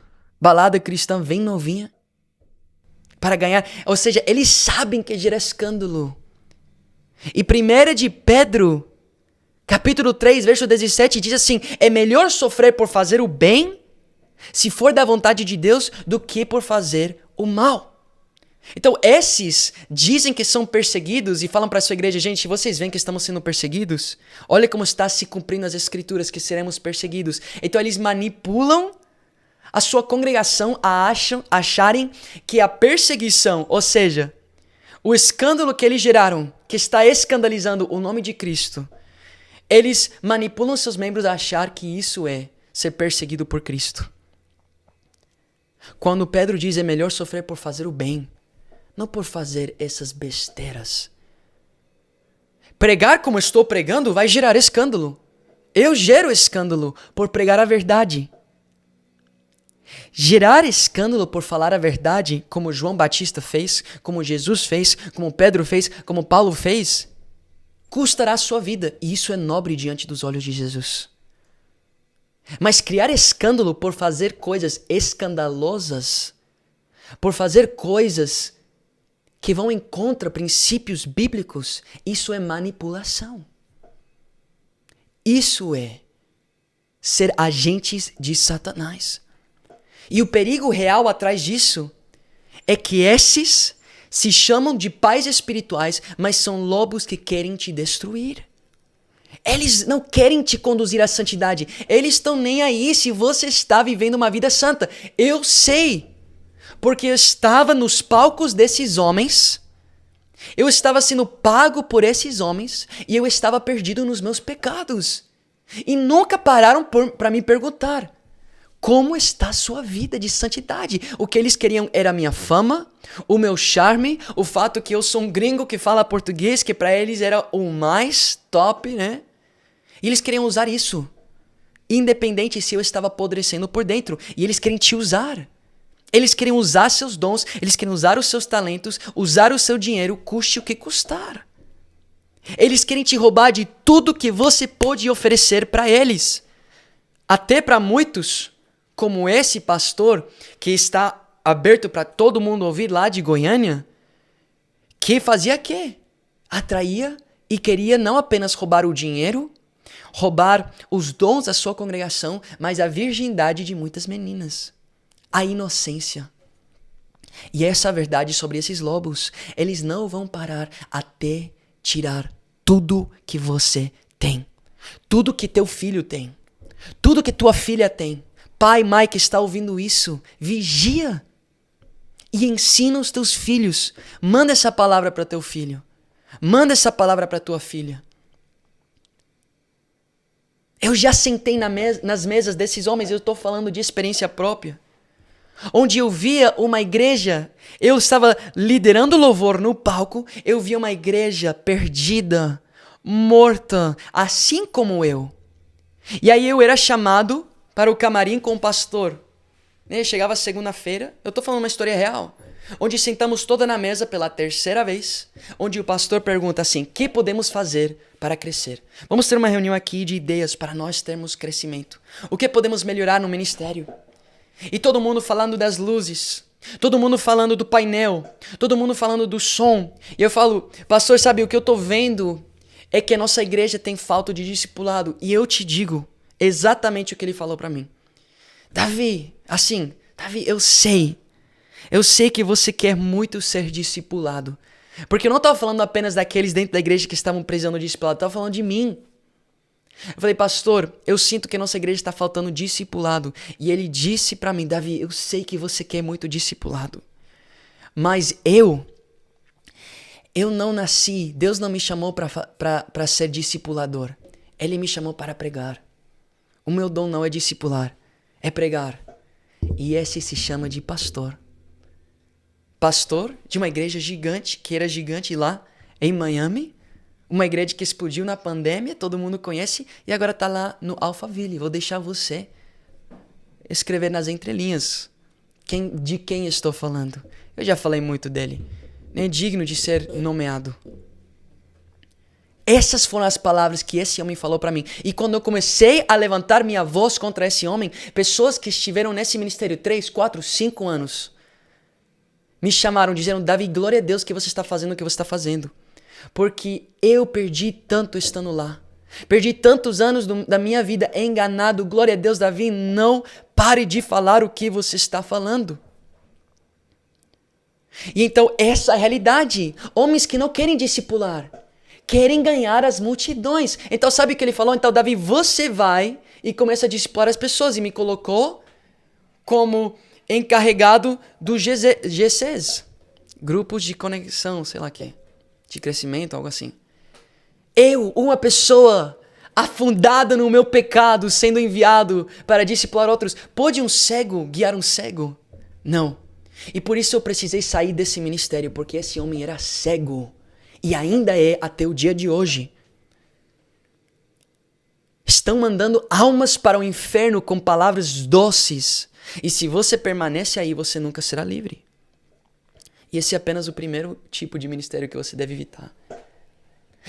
balada cristã, vem novinha. Para ganhar, ou seja, eles sabem que gera escândalo. E 1 de Pedro, capítulo 3, verso 17, diz assim: é melhor sofrer por fazer o bem, se for da vontade de Deus, do que por fazer o mal. Então, esses dizem que são perseguidos e falam para a sua igreja: gente, vocês veem que estamos sendo perseguidos? Olha como está se cumprindo as escrituras que seremos perseguidos. Então, eles manipulam a sua congregação a acharem que a perseguição, ou seja, o escândalo que eles geraram, que está escandalizando o nome de Cristo, eles manipulam seus membros a achar que isso é ser perseguido por Cristo. Quando Pedro diz é melhor sofrer por fazer o bem, não por fazer essas besteiras. Pregar como estou pregando vai gerar escândalo. Eu gero escândalo por pregar a verdade. Gerar escândalo por falar a verdade, como João Batista fez, como Jesus fez, como Pedro fez, como Paulo fez, custará a sua vida. E isso é nobre diante dos olhos de Jesus. Mas criar escândalo por fazer coisas escandalosas, por fazer coisas que vão em contra princípios bíblicos, isso é manipulação. Isso é ser agentes de Satanás. E o perigo real atrás disso é que esses se chamam de pais espirituais, mas são lobos que querem te destruir. Eles não querem te conduzir à santidade. Eles estão nem aí se você está vivendo uma vida santa. Eu sei. Porque eu estava nos palcos desses homens, eu estava sendo pago por esses homens e eu estava perdido nos meus pecados. E nunca pararam para me perguntar: como está a sua vida de santidade? O que eles queriam era a minha fama, o meu charme, o fato que eu sou um gringo que fala português, que para eles era o mais top, né? E eles queriam usar isso, independente se eu estava apodrecendo por dentro. E eles querem te usar. Eles querem usar seus dons, eles querem usar os seus talentos, usar o seu dinheiro, custe o que custar. Eles querem te roubar de tudo que você pode oferecer para eles. Até para muitos, como esse pastor que está aberto para todo mundo ouvir lá de Goiânia, que fazia quê? Atraía e queria não apenas roubar o dinheiro, roubar os dons da sua congregação, mas a virgindade de muitas meninas. A inocência. E essa é a verdade sobre esses lobos. Eles não vão parar até tirar tudo que você tem. Tudo que teu filho tem. Tudo que tua filha tem. Pai, mãe que está ouvindo isso, vigia. E ensina os teus filhos. Manda essa palavra para teu filho. Manda essa palavra para tua filha. Eu já sentei nas mesas desses homens, eu estou falando de experiência própria. Onde eu via uma igreja, eu estava liderando louvor no palco, eu via uma igreja perdida, morta, assim como eu. E aí eu era chamado para o camarim com o pastor. Chegava segunda-feira, eu estou falando uma história real, onde sentamos toda na mesa pela terceira vez, onde o pastor pergunta assim: o que podemos fazer para crescer? Vamos ter uma reunião aqui de ideias para nós termos crescimento. O que podemos melhorar no ministério? E todo mundo falando das luzes, todo mundo falando do painel, todo mundo falando do som. E eu falo: pastor, sabe, o que eu tô vendo é que a nossa igreja tem falta de discipulado. E eu te digo exatamente o que ele falou pra mim. Davi, eu sei que você quer muito ser discipulado. Porque eu não tava falando apenas daqueles dentro da igreja que estavam precisando de discipulado, eu tava falando de mim. Eu falei: pastor, eu sinto que a nossa igreja está faltando discipulado. E ele disse pra mim: Davi, eu sei que você quer muito discipulado. Mas eu não nasci, Deus não me chamou para ser discipulador. Ele me chamou para pregar. O meu dom não é discipular, é pregar. E esse se chama de pastor. Pastor de uma igreja gigante, que era gigante lá, em Miami, uma igreja que explodiu na pandemia, todo mundo conhece, e agora está lá no Alphaville. Vou deixar você escrever nas entrelinhas de quem estou falando. Eu já falei muito dele. Nem é digno de ser nomeado. Essas foram as palavras que esse homem falou para mim. E quando eu comecei a levantar minha voz contra esse homem, pessoas que estiveram nesse ministério 3, 4, 5 anos me chamaram dizendo: Davi, glória a Deus que você está fazendo o que você está fazendo. Porque eu perdi tanto estando lá. Perdi tantos anos da minha vida enganado. Glória a Deus, Davi, não pare de falar o que você está falando. E então essa é a realidade. Homens que não querem discipular, querem ganhar as multidões. Então sabe o que ele falou? Então Davi, você vai e começa a discipular as pessoas. E me colocou como encarregado do GCs. Grupos de conexão, sei lá o que. De crescimento, algo assim. Eu, uma pessoa afundada no meu pecado, sendo enviado para discipular outros. Pode um cego guiar um cego? Não. E por isso eu precisei sair desse ministério, porque esse homem era cego. E ainda é até o dia de hoje. Estão mandando almas para o inferno com palavras doces. E se você permanece aí, você nunca será livre. E esse é apenas o primeiro tipo de ministério que você deve evitar.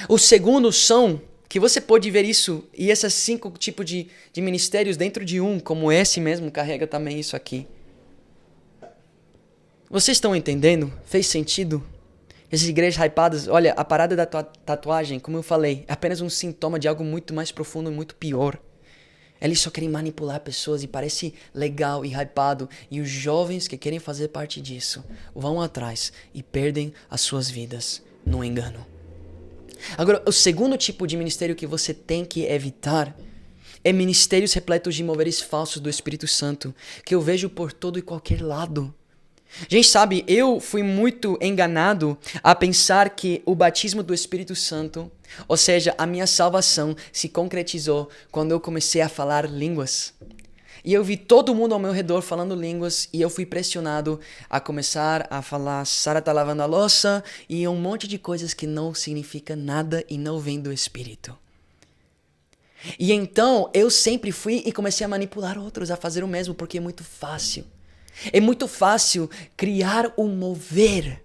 O segundo são, que você pode ver isso, e esses 5 tipos de ministérios dentro de um, como esse mesmo, carrega também isso aqui. Vocês estão entendendo? Fez sentido? Essas igrejas hypadas, olha, a parada da tatuagem, como eu falei, é apenas um sintoma de algo muito mais profundo e muito pior. Eles só querem manipular pessoas e parece legal e hypado. E os jovens que querem fazer parte disso vão atrás e perdem as suas vidas no engano. Agora, o segundo tipo de ministério que você tem que evitar é ministérios repletos de moveres falsos do Espírito Santo, que eu vejo por todo e qualquer lado. Gente, sabe, eu fui muito enganado a pensar que o batismo do Espírito Santo, ou seja, a minha salvação, se concretizou quando eu comecei a falar línguas. E eu vi todo mundo ao meu redor falando línguas e eu fui pressionado a começar a falar Sara tá lavando a louça e um monte de coisas que não significa nada e não vem do Espírito. E então eu sempre fui e comecei a manipular outros a fazer o mesmo, porque é muito fácil. É muito fácil criar um mover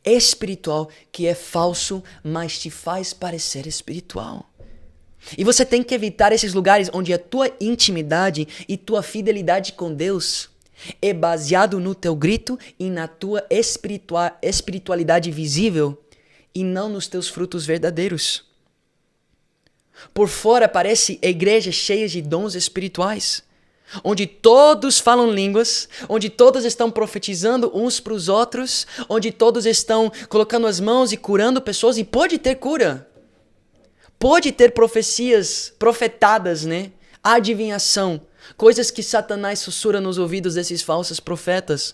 espiritual que é falso, mas te faz parecer espiritual. E você tem que evitar esses lugares onde a tua intimidade e tua fidelidade com Deus é baseado no teu grito e na tua espiritualidade visível e não nos teus frutos verdadeiros. Por fora parece igrejas cheias de dons espirituais, onde todos falam línguas, onde todos estão profetizando uns para os outros, onde todos estão colocando as mãos e curando pessoas, e pode ter cura. Pode ter profecias profetadas, né? Adivinhação, coisas que Satanás sussurra nos ouvidos desses falsos profetas.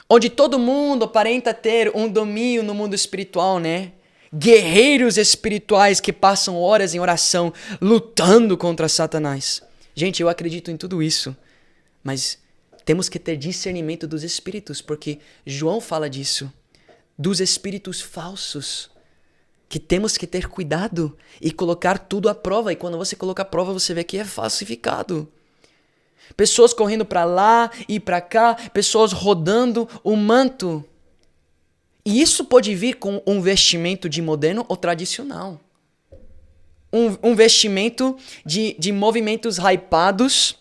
Onde todo mundo aparenta ter um domínio no mundo espiritual, né? Guerreiros espirituais que passam horas em oração lutando contra Satanás. Gente, eu acredito em tudo isso, mas temos que ter discernimento dos espíritos, porque João fala disso, dos espíritos falsos, que temos que ter cuidado e colocar tudo à prova, e quando você coloca à prova, você vê que é falsificado. Pessoas correndo para lá e para cá, pessoas rodando o manto. E isso pode vir com um vestimento de moderno ou tradicional. Um vestimento de movimentos hypados,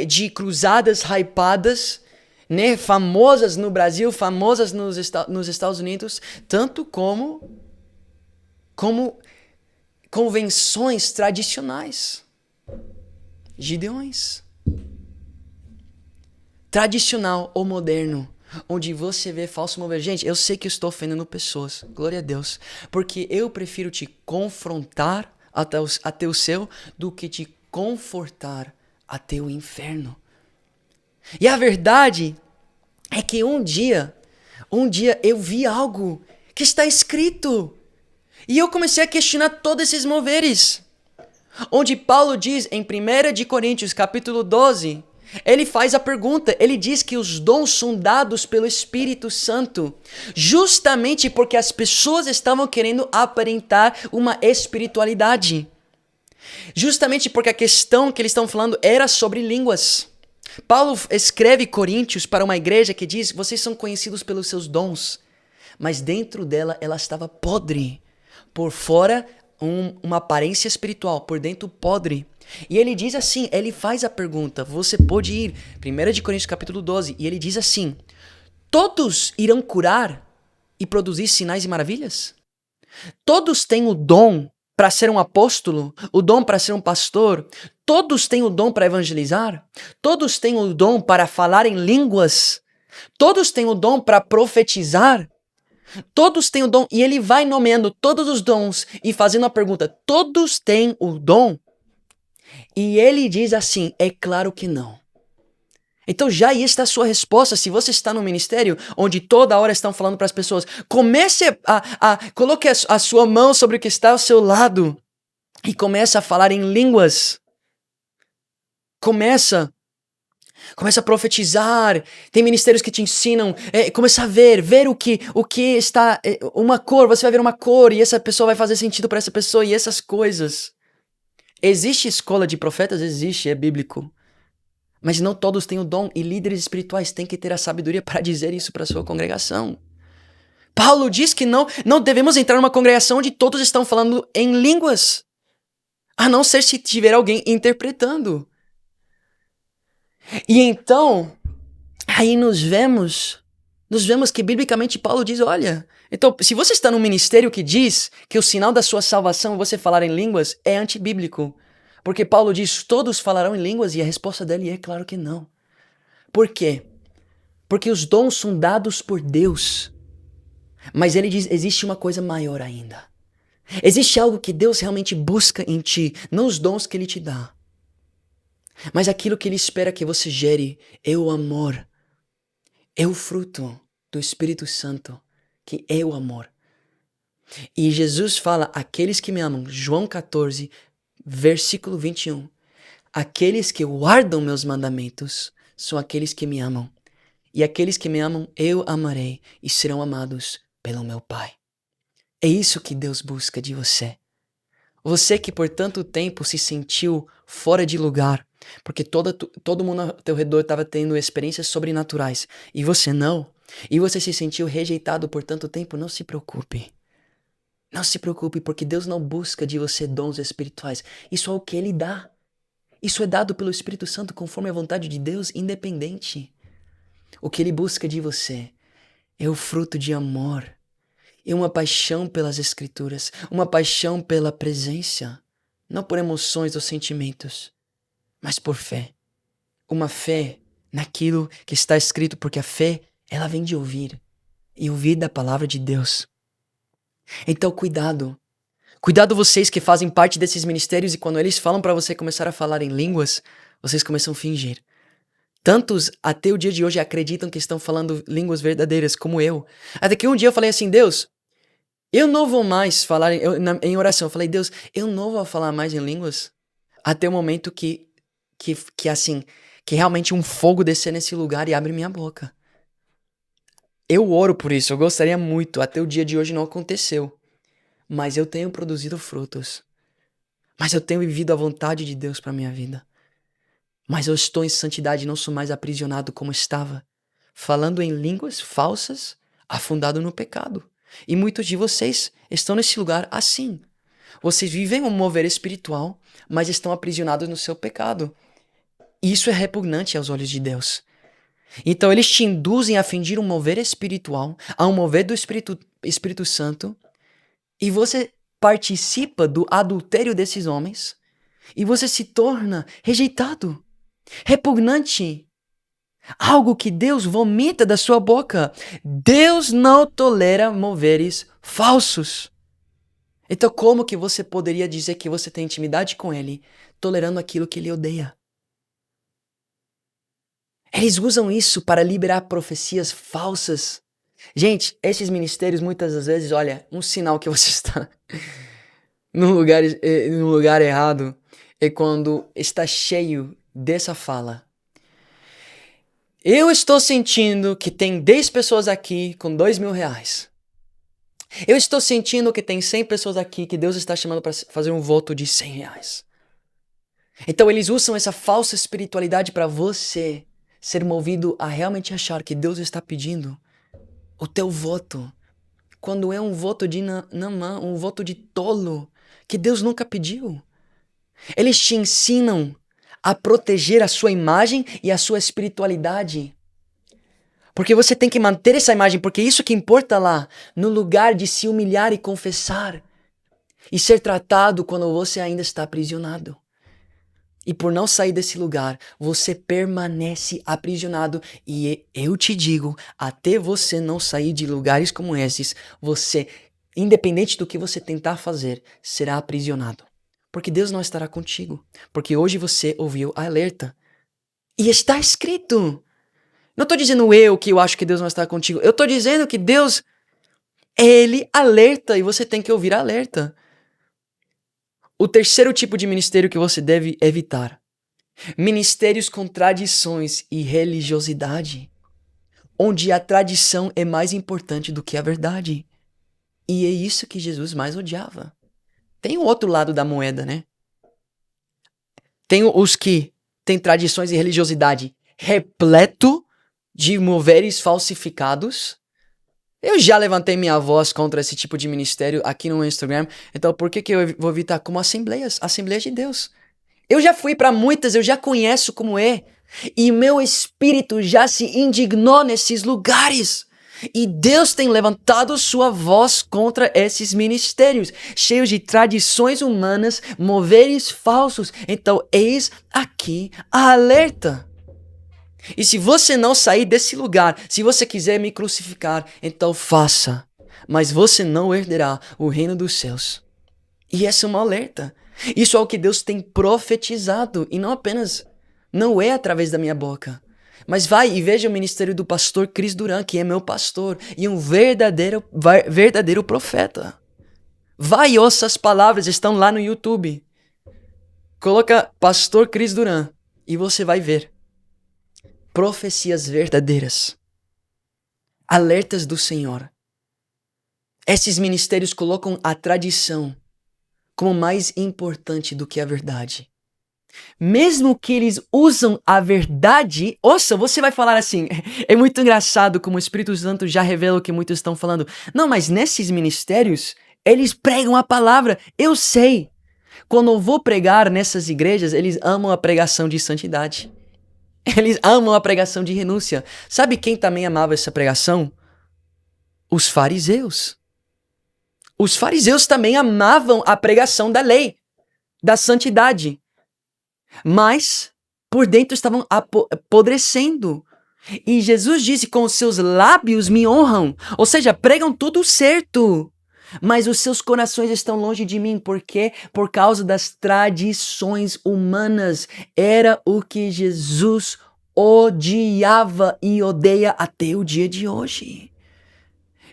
de cruzadas hypadas, né, famosas no Brasil, famosas nos Estados Unidos, tanto como convenções tradicionais. Gideões. Tradicional ou moderno, onde você vê falso mover. Gente, eu sei que eu estou ofendendo pessoas, glória a Deus, porque eu prefiro te confrontar até o céu do que te confortar até o inferno. E a verdade é que um dia eu vi algo que está escrito e eu comecei a questionar todos esses moveres. Onde Paulo diz em 1 Coríntios capítulo 12, Ele faz a pergunta, ele diz que os dons são dados pelo Espírito Santo, justamente porque as pessoas estavam querendo aparentar uma espiritualidade. Justamente porque a questão que eles estão falando era sobre línguas. Paulo escreve Coríntios para uma igreja que diz: vocês são conhecidos pelos seus dons, mas dentro dela ela estava podre. Por fora, uma aparência espiritual, por dentro podre. E ele diz assim, ele faz a pergunta, você pode ir, 1 de Coríntios capítulo 12, e ele diz assim: todos irão curar e produzir sinais e maravilhas? Todos têm o dom para ser um apóstolo, o dom para ser um pastor? Todos têm o dom para evangelizar? Todos têm o dom para falar em línguas? Todos têm o dom para profetizar? Todos têm o dom, e ele vai nomeando todos os dons e fazendo a pergunta: todos têm o dom? E ele diz assim: é claro que não. Então já aí está a sua resposta. Se você está no ministério onde toda hora estão falando para as pessoas, coloque a sua mão sobre o que está ao seu lado e comece a falar em línguas. Começa a profetizar. Tem ministérios que te ensinam, começa a ver o que está, uma cor, você vai ver uma cor e essa pessoa vai fazer sentido para essa pessoa e essas coisas. Existe escola de profetas? Existe, é bíblico. Mas não todos têm o dom, e líderes espirituais têm que ter a sabedoria para dizer isso para a sua congregação. Paulo diz que não devemos entrar numa congregação onde todos estão falando em línguas, a não ser se tiver alguém interpretando. E então, aí nos vemos que biblicamente Paulo diz: olha, então se você está num ministério que diz que o sinal da sua salvação é você falar em línguas, é antibíblico. Porque Paulo diz: todos falarão em línguas, e a resposta dele é claro que não. Por quê? Porque os dons são dados por Deus. Mas ele diz: existe uma coisa maior ainda. Existe algo que Deus realmente busca em ti, não os dons que ele te dá, mas aquilo que ele espera que você gere é o amor. É o fruto do Espírito Santo, que é o amor. E Jesus fala: aqueles que me amam, João 14, versículo 21. Aqueles que guardam meus mandamentos são aqueles que me amam. E aqueles que me amam, eu amarei e serão amados pelo meu Pai. É isso que Deus busca de você. Você que por tanto tempo se sentiu fora de lugar, porque todo mundo ao teu redor estava tendo experiências sobrenaturais e você não, e você se sentiu rejeitado por tanto tempo, não se preocupe. Não se preocupe, porque Deus não busca de você dons espirituais. Isso é o que Ele dá. Isso é dado pelo Espírito Santo conforme a vontade de Deus, independente. O que Ele busca de você é o fruto de amor. É uma paixão pelas Escrituras, uma paixão pela presença, não por emoções ou sentimentos, mas por fé. Uma fé naquilo que está escrito, porque a fé, ela vem de ouvir, e ouvir da palavra de Deus. Então cuidado. Cuidado vocês que fazem parte desses ministérios e quando eles falam para você começar a falar em línguas, vocês começam a fingir. Tantos até o dia de hoje acreditam que estão falando línguas verdadeiras, como eu. Até que um dia eu falei assim: Deus, eu não vou mais falar em oração. Eu falei: Deus, eu não vou falar mais em línguas. Até o momento que realmente um fogo descer nesse lugar e abre minha boca. Eu oro por isso, eu gostaria muito. Até o dia de hoje não aconteceu. Mas eu tenho produzido frutos. Mas eu tenho vivido a vontade de Deus para minha vida. Mas eu estou em santidade e não sou mais aprisionado como estava, falando em línguas falsas, afundado no pecado. E muitos de vocês estão nesse lugar assim. Vocês vivem um mover espiritual, mas estão aprisionados no seu pecado. Isso é repugnante aos olhos de Deus. Então eles te induzem a fingir um mover espiritual, a um mover do Espírito Santo, e você participa do adultério desses homens, e você se torna rejeitado, repugnante. Algo que Deus vomita da sua boca. Deus não tolera moveres falsos. Então como que você poderia dizer que você tem intimidade com Ele, tolerando aquilo que Ele odeia? Eles usam isso para liberar profecias falsas. Gente, esses ministérios muitas das vezes, olha, um sinal que você está no lugar errado é quando está cheio dessa fala. Eu estou sentindo que tem 10 pessoas aqui com R$ 2.000. Eu estou sentindo que tem 100 pessoas aqui que Deus está chamando para fazer um voto de R$ 100. Então eles usam essa falsa espiritualidade para você ser movido a realmente achar que Deus está pedindo o teu voto, quando é um voto de namã, um voto de tolo, que Deus nunca pediu. Eles te ensinam a proteger a sua imagem e a sua espiritualidade. Porque você tem que manter essa imagem, porque isso que importa lá, no lugar de se humilhar e confessar, e ser tratado quando você ainda está aprisionado. E por não sair desse lugar, você permanece aprisionado. E eu te digo, até você não sair de lugares como esses, você, independente do que você tentar fazer, será aprisionado. Porque Deus não estará contigo. Porque hoje você ouviu a alerta. E está escrito. Não estou dizendo eu que eu acho que Deus não está contigo. Eu estou dizendo que Deus, Ele alerta e você tem que ouvir a alerta. O terceiro tipo de ministério que você deve evitar. Ministérios com tradições e religiosidade. Onde a tradição é mais importante do que a verdade. E é isso que Jesus mais odiava. Tem o outro lado da moeda, né? Tem os que têm tradições e religiosidade repleto de moveres falsificados. Eu já levantei minha voz contra esse tipo de ministério aqui no Instagram. Então por que eu vou evitar? Como assembleias de Deus. Eu já fui para muitas, eu já conheço como é. E meu espírito já se indignou nesses lugares. E Deus tem levantado sua voz contra esses ministérios, cheios de tradições humanas, moveres falsos. Então, eis aqui a alerta. E se você não sair desse lugar, se você quiser me crucificar, então faça. Mas você não herderá o reino dos céus. E essa é uma alerta. Isso é o que Deus tem profetizado. E não apenas, não é através da minha boca. Mas vai e veja o ministério do pastor Cris Duran, que é meu pastor. E um verdadeiro profeta. Vai e ouça as palavras, estão lá no YouTube. Coloca pastor Cris Duran e você vai ver. Profecias verdadeiras. Alertas do Senhor. Esses ministérios colocam a tradição como mais importante do que a verdade. Mesmo que eles usam a verdade, ouça, você vai falar assim, é muito engraçado como o Espírito Santo já revela o que muitos estão falando. Não, mas nesses ministérios, eles pregam a palavra, eu sei. Quando eu vou pregar nessas igrejas, eles amam a pregação de santidade. Eles amam a pregação de renúncia. Sabe quem também amava essa pregação? Os fariseus. Os fariseus também amavam a pregação da lei, da santidade. Mas, por dentro estavam apodrecendo. E Jesus disse, com os seus lábios me honram. Ou seja, pregam tudo certo. Mas os seus corações estão longe de mim. Por quê? Por causa das tradições humanas. Era o que Jesus odiava e odeia até o dia de hoje.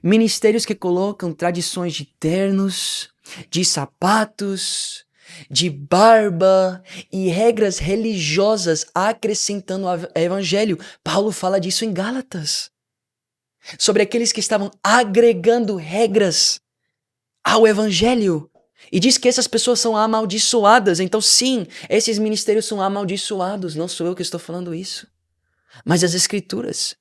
Ministérios que colocam tradições de ternos, de sapatos, de barba e regras religiosas acrescentando ao evangelho. Paulo fala disso em Gálatas. Sobre aqueles que estavam agregando regras ao evangelho. E diz que essas pessoas são amaldiçoadas. Então sim, esses ministérios são amaldiçoados. Não sou eu que estou falando isso. Mas as escrituras,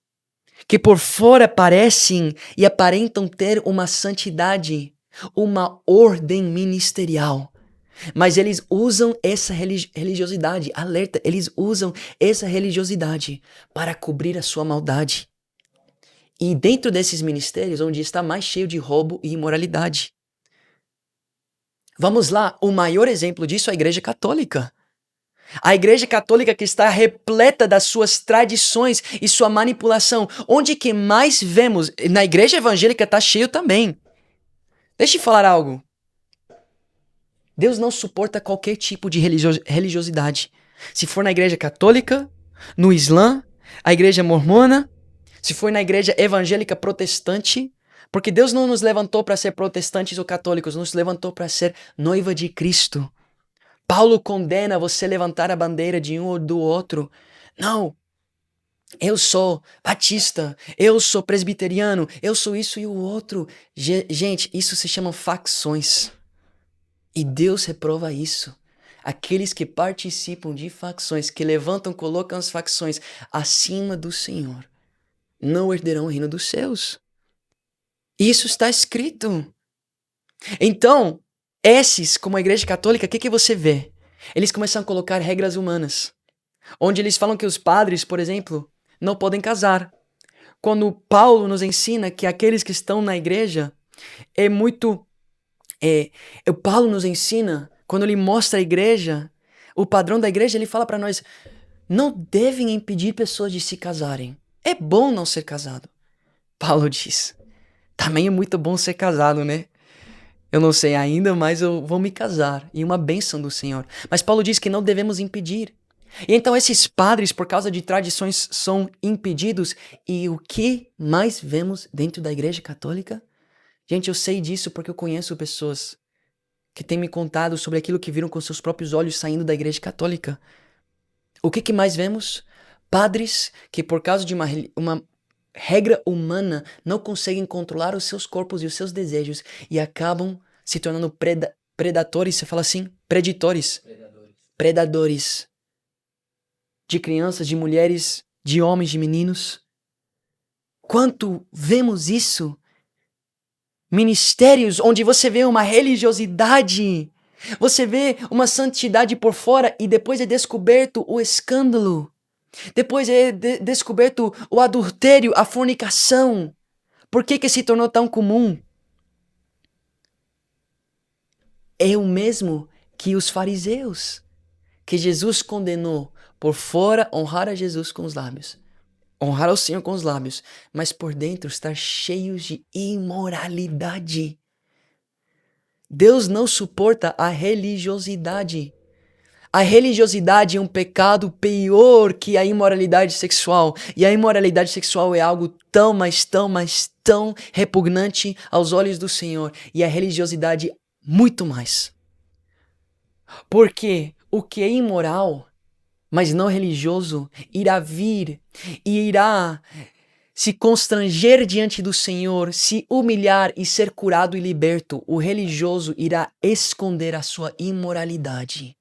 que por fora parecem e aparentam ter uma santidade, uma ordem ministerial. Mas eles usam essa religiosidade, alerta, eles usam essa religiosidade para cobrir a sua maldade. E dentro desses ministérios, onde está mais cheio de roubo e imoralidade. Vamos lá, o maior exemplo disso é a Igreja Católica. A Igreja Católica que está repleta das suas tradições e sua manipulação. Onde que mais vemos? Na Igreja Evangélica está cheio também. Deixa eu falar algo. Deus não suporta qualquer tipo de religiosidade. Se for na Igreja Católica, no Islã, a Igreja Mormona, se for na Igreja Evangélica Protestante, porque Deus não nos levantou para ser protestantes ou católicos, nos levantou para ser noiva de Cristo. Paulo condena você levantar a bandeira de um ou do outro. Não. Eu sou batista, eu sou presbiteriano, eu sou isso e o outro. Gente, isso se chama facções. E Deus reprova isso. Aqueles que participam de facções, que levantam, colocam as facções acima do Senhor, não herderão o reino dos céus. Isso está escrito. Então, esses, como a Igreja Católica, o que você vê? Eles começam a colocar regras humanas, onde eles falam que os padres, por exemplo, não podem casar. Quando Paulo nos ensina que aqueles que estão na igreja é muito... o Paulo nos ensina, quando ele mostra a igreja, o padrão da igreja, ele fala para nós, não devem impedir pessoas de se casarem. É bom não ser casado. Paulo diz, também é muito bom ser casado, né? Eu não sei ainda, mas eu vou me casar. E uma bênção do Senhor. Mas Paulo diz que não devemos impedir. E então esses padres, por causa de tradições, são impedidos. E o que mais vemos dentro da Igreja Católica? Gente, eu sei disso porque eu conheço pessoas que têm me contado sobre aquilo que viram com seus próprios olhos saindo da Igreja Católica. O que mais vemos? Padres que, por causa de uma regra humana, não conseguem controlar os seus corpos e os seus desejos e acabam se tornando predatores, você fala assim? Preditores. Predadores. De crianças, de mulheres, de homens, de meninos. Quanto vemos isso? Ministérios onde você vê uma religiosidade, você vê uma santidade por fora e depois é descoberto o escândalo. Depois é descoberto o adultério, a fornicação. Por que se tornou tão comum? É o mesmo que os fariseus, que Jesus condenou. Por fora, honrar a Jesus com os lábios. Honrar ao Senhor com os lábios. Mas por dentro estar cheios de imoralidade. Deus não suporta a religiosidade. A religiosidade é um pecado pior que a imoralidade sexual. E a imoralidade sexual é algo tão, mas tão repugnante aos olhos do Senhor. E a religiosidade muito mais. Porque o que é imoral, mas não religioso, irá vir e irá se constranger diante do Senhor, se humilhar e ser curado e liberto. O religioso irá esconder a sua imoralidade,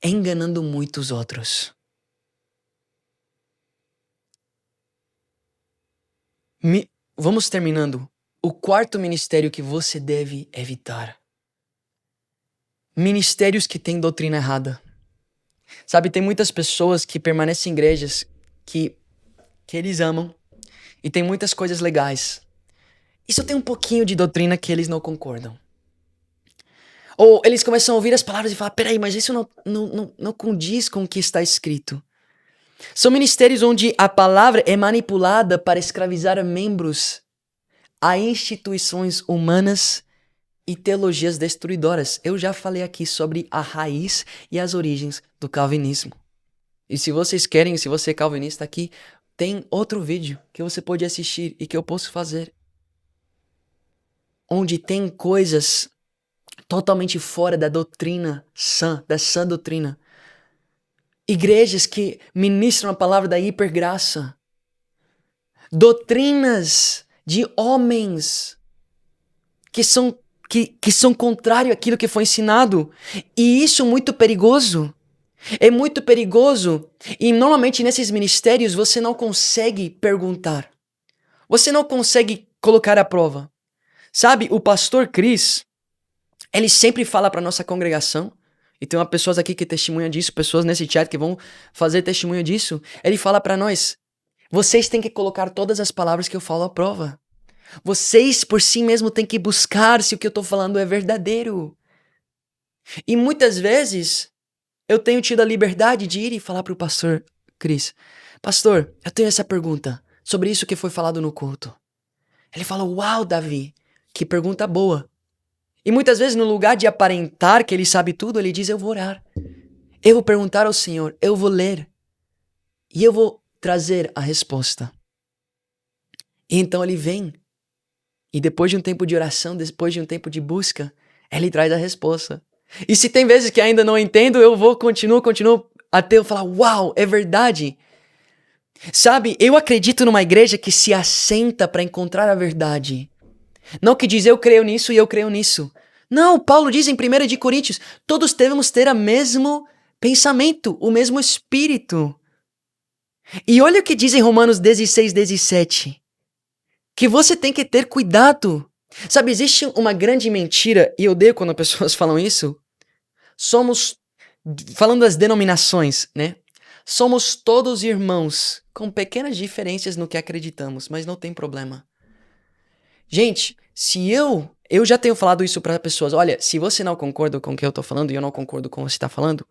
enganando muitos outros. Vamos terminando. O quarto ministério que você deve evitar. Ministérios que têm doutrina errada. Sabe, tem muitas pessoas que permanecem em igrejas que eles amam e tem muitas coisas legais. E só tem um pouquinho de doutrina que eles não concordam. Ou eles começam a ouvir as palavras e falam, peraí, mas isso não condiz com o que está escrito. São ministérios onde a palavra é manipulada para escravizar membros a instituições humanas e teologias destruidoras. Eu já falei aqui sobre a raiz e as origens do calvinismo. E se vocês querem, se você é calvinista aqui, tem outro vídeo que você pode assistir e que eu posso fazer. Onde tem coisas totalmente fora da doutrina sã, da sã doutrina. Igrejas que ministram a palavra da hipergraça. Doutrinas de homens que são contrários àquilo que foi ensinado. E isso é muito perigoso. É muito perigoso. E normalmente nesses ministérios você não consegue perguntar. Você não consegue colocar à prova. Sabe, o pastor Chris, ele sempre fala para nossa congregação, e tem pessoas aqui que testemunham disso, pessoas nesse chat que vão fazer testemunho disso. Ele fala para nós, vocês têm que colocar todas as palavras que eu falo à prova. Vocês por si mesmo têm que buscar se o que eu tô falando é verdadeiro. E muitas vezes eu tenho tido a liberdade de ir e falar pro pastor Chris, pastor, eu tenho essa pergunta sobre isso que foi falado no culto. Ele fala, uau, Davi, que pergunta boa. E muitas vezes no lugar de aparentar que ele sabe tudo, ele diz, eu vou orar. Eu vou perguntar ao Senhor, eu vou ler. E eu vou trazer a resposta. E então ele vem. E depois de um tempo de oração, depois de um tempo de busca, ele traz a resposta. E se tem vezes que ainda não entendo, eu vou, continuo, até eu falar, uau, é verdade. Sabe, eu acredito numa igreja que se assenta para encontrar a verdade. Não que diz eu creio nisso e eu creio nisso. Não, Paulo diz em 1 de Coríntios, todos devemos ter o mesmo pensamento, o mesmo espírito. E olha o que diz em Romanos 16, 17. Que você tem que ter cuidado. Sabe, existe uma grande mentira, e eu odeio quando as pessoas falam isso. Falando das denominações, né? Somos todos irmãos, com pequenas diferenças no que acreditamos, mas não tem problema. Gente, se eu já tenho falado isso para pessoas, olha, se você não concorda com o que eu tô falando e eu não concordo com o que você tá falando,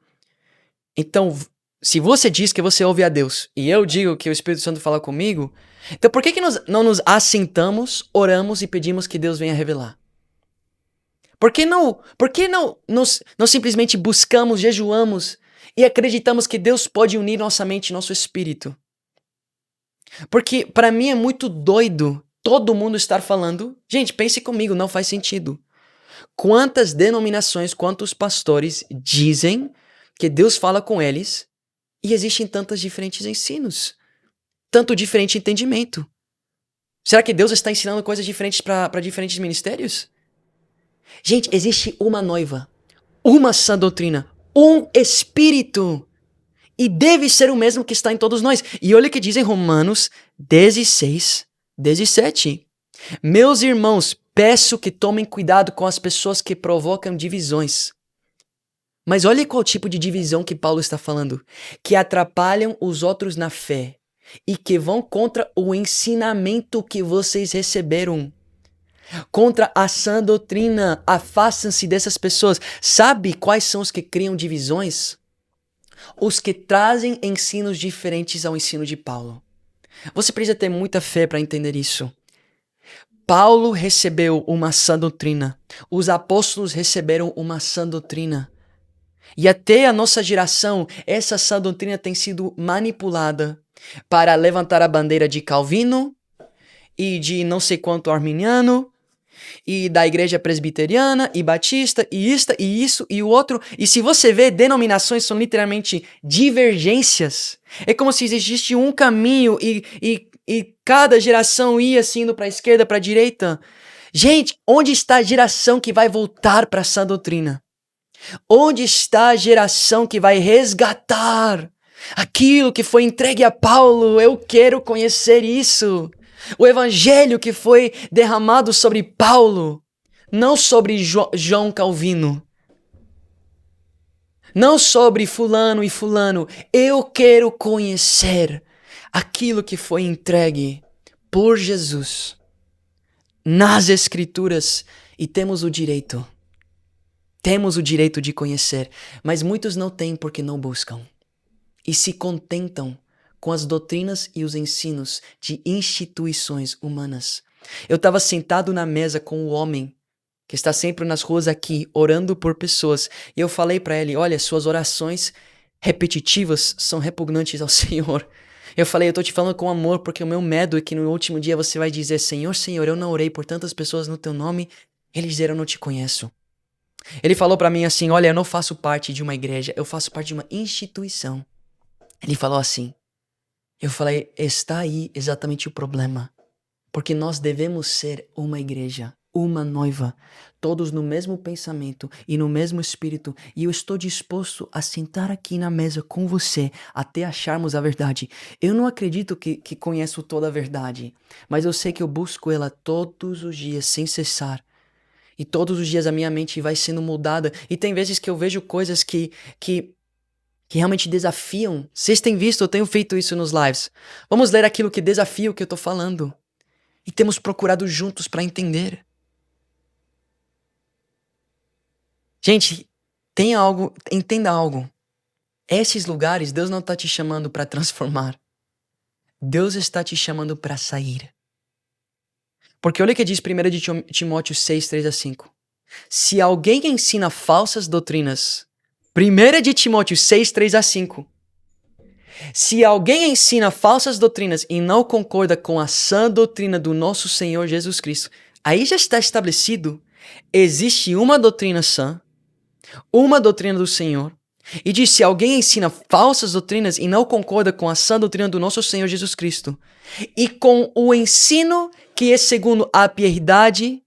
então, se você diz que você ouve a Deus e eu digo que o Espírito Santo fala comigo, então por que nós não nos assentamos, oramos e pedimos que Deus venha revelar? Por que não simplesmente buscamos, jejuamos e acreditamos que Deus pode unir nossa mente e nosso espírito? Porque para mim é muito doido todo mundo estar falando. Gente, pense comigo, não faz sentido. Quantas denominações, quantos pastores dizem que Deus fala com eles e existem tantos diferentes ensinos, tanto diferente entendimento? Será que Deus está ensinando coisas diferentes para diferentes ministérios? Gente, existe uma noiva, uma sã doutrina, um espírito. E deve ser o mesmo que está em todos nós. E olha o que diz em Romanos 16, 17. Meus irmãos, peço que tomem cuidado com as pessoas que provocam divisões. Mas olha qual tipo de divisão que Paulo está falando. Que atrapalham os outros na fé e que vão contra o ensinamento que vocês receberam. Contra a sã doutrina. Afastem-se dessas pessoas. Sabe quais são os que criam divisões? Os que trazem ensinos diferentes ao ensino de Paulo. Você precisa ter muita fé para entender isso. Paulo recebeu uma sã doutrina. Os apóstolos receberam uma sã doutrina. E até a nossa geração, essa sã doutrina tem sido manipulada para levantar a bandeira de Calvino e de não sei quanto arminiano e da igreja presbiteriana e batista e isso e o outro. E se você vê, denominações são literalmente divergências. É como se existisse um caminho e cada geração ia assim indo para a esquerda, para a direita. Gente, onde está a geração que vai voltar para essa doutrina? Onde está a geração que vai resgatar aquilo que foi entregue a Paulo? Eu quero conhecer isso. O evangelho que foi derramado sobre Paulo, não sobre João Calvino, não sobre fulano e fulano. Eu quero conhecer aquilo que foi entregue por Jesus nas Escrituras e temos o direito de conhecer, mas muitos não têm porque não buscam e se contentam com as doutrinas e os ensinos de instituições humanas. Eu estava sentado na mesa com o homem que está sempre nas ruas aqui, orando por pessoas, e eu falei para ele, olha, suas orações repetitivas são repugnantes ao Senhor. Eu falei, eu tô te falando com amor, porque o meu medo é que no último dia você vai dizer, Senhor, Senhor, eu não orei por tantas pessoas no teu nome, eles disseram, eu não te conheço. Ele falou para mim assim, olha, eu não faço parte de uma igreja, eu faço parte de uma instituição. Ele falou assim, eu falei, está aí exatamente o problema. Porque nós devemos ser uma igreja, uma noiva, todos no mesmo pensamento e no mesmo espírito. E eu estou disposto a sentar aqui na mesa com você até acharmos a verdade. Eu não acredito que conheço toda a verdade, mas eu sei que eu busco ela todos os dias, sem cessar. E todos os dias a minha mente vai sendo mudada. E tem vezes que eu vejo coisas que realmente desafiam. Vocês têm visto, eu tenho feito isso nos lives. Vamos ler aquilo que desafia o que eu tô falando. E temos procurado juntos para entender. Gente, entenda algo. Esses lugares, Deus não está te chamando para transformar. Deus está te chamando para sair. Porque olha o que diz 1 de Timóteo 6, 3-5. Se alguém ensina falsas doutrinas, 1 de Timóteo 6, 3-5. Se alguém ensina falsas doutrinas e não concorda com a sã doutrina do nosso Senhor Jesus Cristo, aí já está estabelecido, existe uma doutrina sã, uma doutrina do Senhor, E diz: se alguém ensina falsas doutrinas e não concorda com a sã doutrina do nosso Senhor Jesus Cristo, e com o ensino que é segundo a piedade,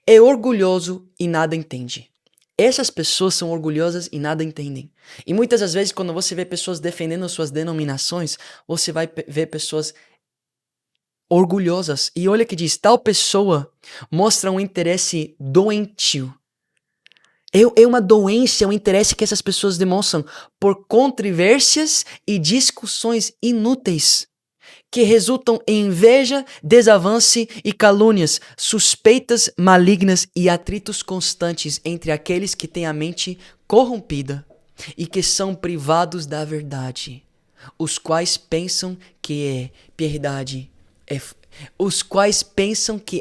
é orgulhoso e nada entende. Essas pessoas são orgulhosas e nada entendem. E muitas das vezes, quando você vê pessoas defendendo suas denominações, você vai ver pessoas orgulhosas. E olha que diz: tal pessoa mostra um interesse doentio. É uma doença, um interesse que essas pessoas demonstram por controvérsias e discussões inúteis, que resultam em inveja, desavanço e calúnias, suspeitas malignas e atritos constantes entre aqueles que têm a mente corrompida e que são privados da verdade, os quais pensam que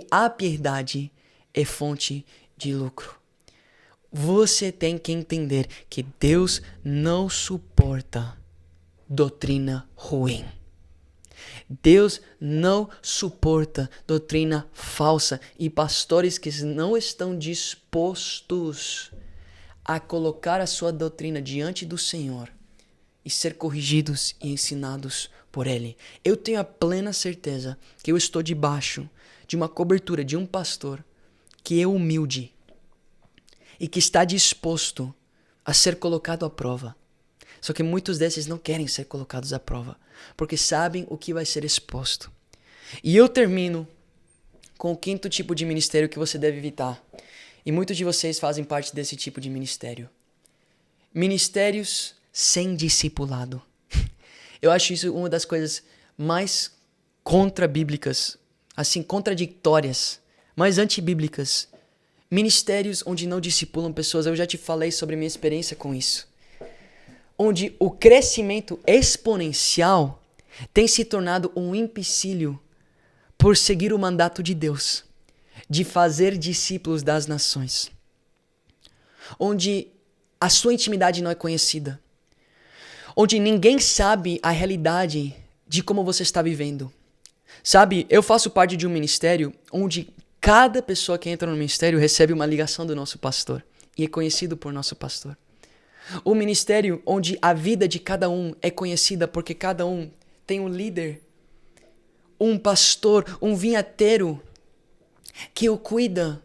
a piedade é fonte de lucro. Você tem que entender que Deus não suporta doutrina ruim. Deus não suporta doutrina falsa e pastores que não estão dispostos a colocar a sua doutrina diante do Senhor e ser corrigidos e ensinados por Ele. Eu tenho a plena certeza que eu estou debaixo de uma cobertura de um pastor que é humilde e que está disposto a ser colocado à prova. Só que muitos desses não querem ser colocados à prova, porque sabem o que vai ser exposto. E eu termino com o 5º tipo de ministério que você deve evitar. E muitos de vocês fazem parte desse tipo de ministério. Ministérios sem discipulado. Eu acho isso uma das coisas mais contra-bíblicas, assim, contraditórias, mais antibíblicas. Ministérios onde não discipulam pessoas. Eu já te falei sobre minha experiência com isso. Onde o crescimento exponencial tem se tornado um empecilho por seguir o mandato de Deus, de fazer discípulos das nações. Onde a sua intimidade não é conhecida. Onde ninguém sabe a realidade de como você está vivendo. Sabe, eu faço parte de um ministério onde cada pessoa que entra no ministério recebe uma ligação do nosso pastor e é conhecido por nosso pastor. Um ministério onde a vida de cada um é conhecida porque cada um tem um líder, um pastor, um vinhateiro que o cuida,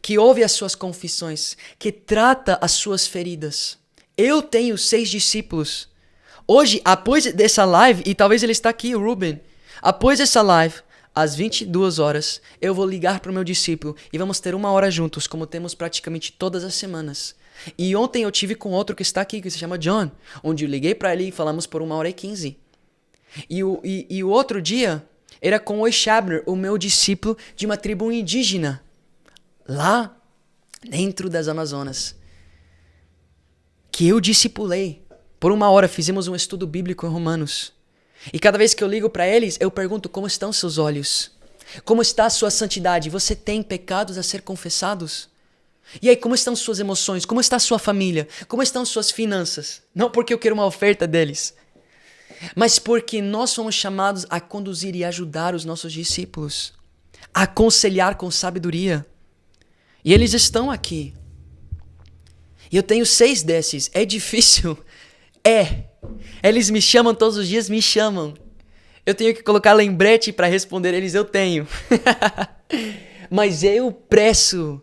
que ouve as suas confissões, que trata as suas feridas. Eu tenho 6 discípulos. Hoje, após dessa live, e talvez ele está aqui, o Ruben, após essa live, às 22 horas, eu vou ligar para o meu discípulo e vamos ter 1 hora juntos, como temos praticamente todas as semanas. E ontem eu tive com outro que está aqui, que se chama John, onde eu liguei para ele e falamos por 1 hora e 15. E o outro dia era com o Shabner, o meu discípulo de uma tribo indígena, lá dentro das Amazonas, que eu discipulei. Por 1 hora fizemos um estudo bíblico em Romanos. E cada vez que eu ligo para eles, eu pergunto: como estão seus olhos? Como está a sua santidade? Você tem pecados a ser confessados? E aí, como estão suas emoções? Como está a sua família? Como estão suas finanças? Não porque eu quero uma oferta deles, mas porque nós somos chamados a conduzir e ajudar os nossos discípulos, a aconselhar com sabedoria. E eles estão aqui. E eu tenho 6 desses. É difícil? É. Eles me chamam todos os dias, me chamam. Eu tenho que colocar lembrete para responder eles, eu tenho. Mas eu preço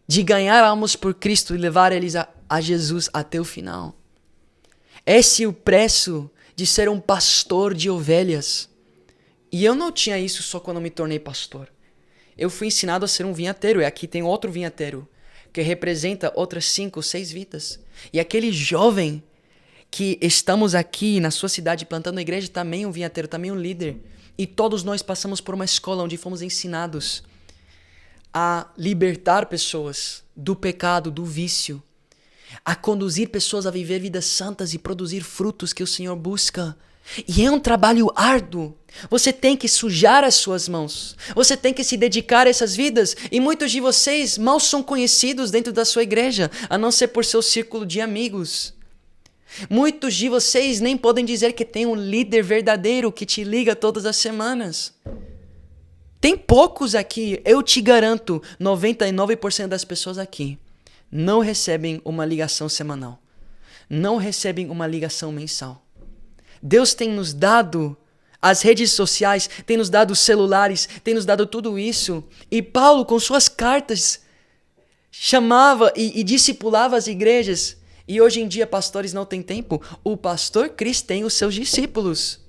de ganhar almas por Cristo e levar eles a Jesus até o final. Esse é o preço de ser um pastor de ovelhas. E eu não tinha isso só quando me tornei pastor. Eu fui ensinado a ser um vinhateiro, e aqui tem outro vinhateiro, que representa outras 5 ou 6 vidas. E aquele jovem que estamos aqui na sua cidade plantando a igreja também um vinhateiro, também um líder. E todos nós passamos por uma escola onde fomos ensinados a libertar pessoas do pecado, do vício, a conduzir pessoas a viver vidas santas e produzir frutos que o Senhor busca. E é um trabalho árduo. Você tem que sujar as suas mãos. Você tem que se dedicar a essas vidas. E muitos de vocês mal são conhecidos dentro da sua igreja, a não ser por seu círculo de amigos. Muitos de vocês nem podem dizer que tem um líder verdadeiro que te liga todas as semanas. Tem poucos aqui, eu te garanto, 99% das pessoas aqui não recebem uma ligação semanal, não recebem uma ligação mensal. Deus tem nos dado as redes sociais, tem nos dado os celulares, tem nos dado tudo isso. E Paulo, com suas cartas, chamava e discipulava as igrejas. E hoje em dia, pastores não têm tempo. O pastor Cris tem os seus discípulos.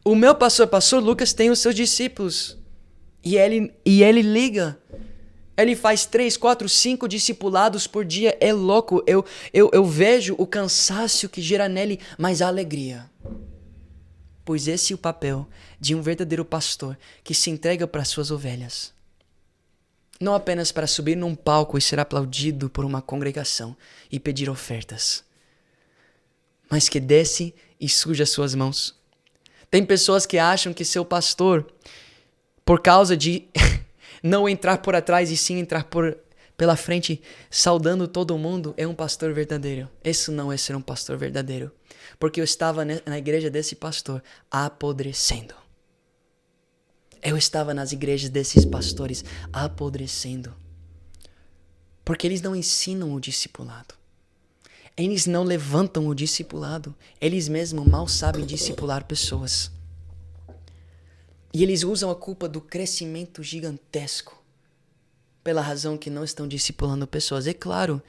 O meu pastor Lucas, tem os seus discípulos. E ele liga. Ele faz 3, 4, 5 discipulados por dia. É louco. Eu vejo o cansaço que gera nele, mas a alegria. Pois esse é o papel de um verdadeiro pastor que se entrega para suas ovelhas. Não apenas para subir num palco e ser aplaudido por uma congregação e pedir ofertas, mas que desce e suja suas mãos. Tem pessoas que acham que seu pastor, por causa de não entrar por atrás e sim entrar pela frente, saudando todo mundo, é um pastor verdadeiro. Isso não é ser um pastor verdadeiro. Porque eu estava na igreja desse pastor apodrecendo. Eu estava nas igrejas desses pastores apodrecendo. Porque eles não ensinam o discipulado. Eles não levantam o discipulado. Eles mesmos mal sabem discipular pessoas. E eles usam a culpa do crescimento gigantesco pela razão que não estão discipulando pessoas. É claro,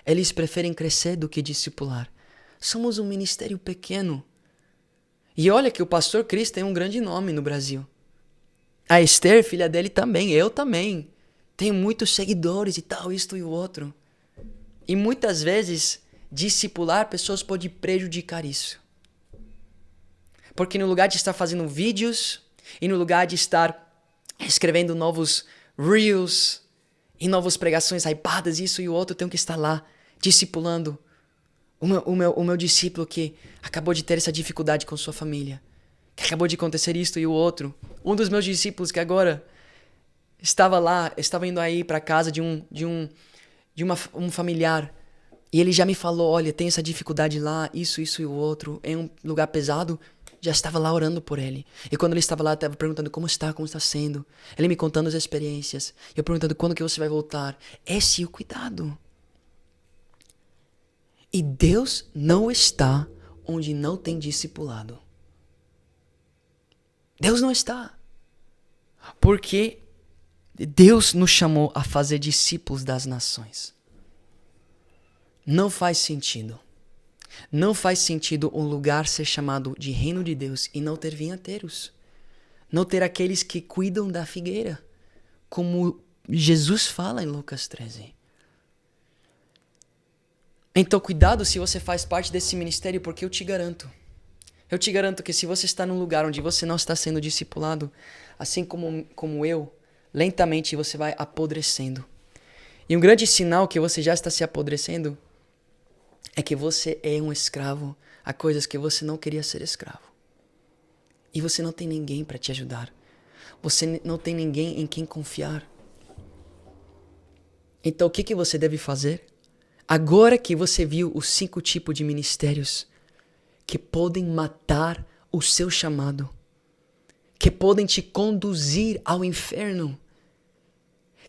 eles preferem crescer do que discipular. Somos um ministério pequeno. E olha que o pastor Cris tem um grande nome no Brasil. A Esther, filha dele, também. Eu também. Tenho muitos seguidores e tal, isto e o outro. E muitas vezes, discipular pessoas pode prejudicar isso. Porque no lugar de estar fazendo vídeos, e no lugar de estar escrevendo novos reels, e novas pregações hypadas, isso e o outro, eu tenho que estar lá, discipulando o meu discípulo que acabou de ter essa dificuldade com sua família, que acabou de acontecer isto e o outro. Um dos meus discípulos que agora estava indo aí para casa de um familiar, e ele já me falou, olha, tem essa dificuldade lá, isso e o outro, é um lugar pesado. Já estava lá orando por ele. E quando ele estava lá, eu estava perguntando como está sendo. Ele me contando as experiências. Eu perguntando quando que você vai voltar. Esse é o cuidado. E Deus não está onde não tem discipulado. Deus não está. Porque Deus nos chamou a fazer discípulos das nações. Não faz sentido. Não faz sentido um lugar ser chamado de reino de Deus e não ter vinhateiros. Não ter aqueles que cuidam da figueira. Como Jesus fala em Lucas 13. Então cuidado se você faz parte desse ministério, porque eu te garanto que se você está num lugar onde você não está sendo discipulado, assim como eu, lentamente você vai apodrecendo. E um grande sinal que você já está se apodrecendo é que você é um escravo a coisas que você não queria ser escravo. E você não tem ninguém para te ajudar. Você não tem ninguém em quem confiar. Então o que você deve fazer? Agora que você viu os 5 tipos de ministérios que podem matar o seu chamado, que podem te conduzir ao inferno,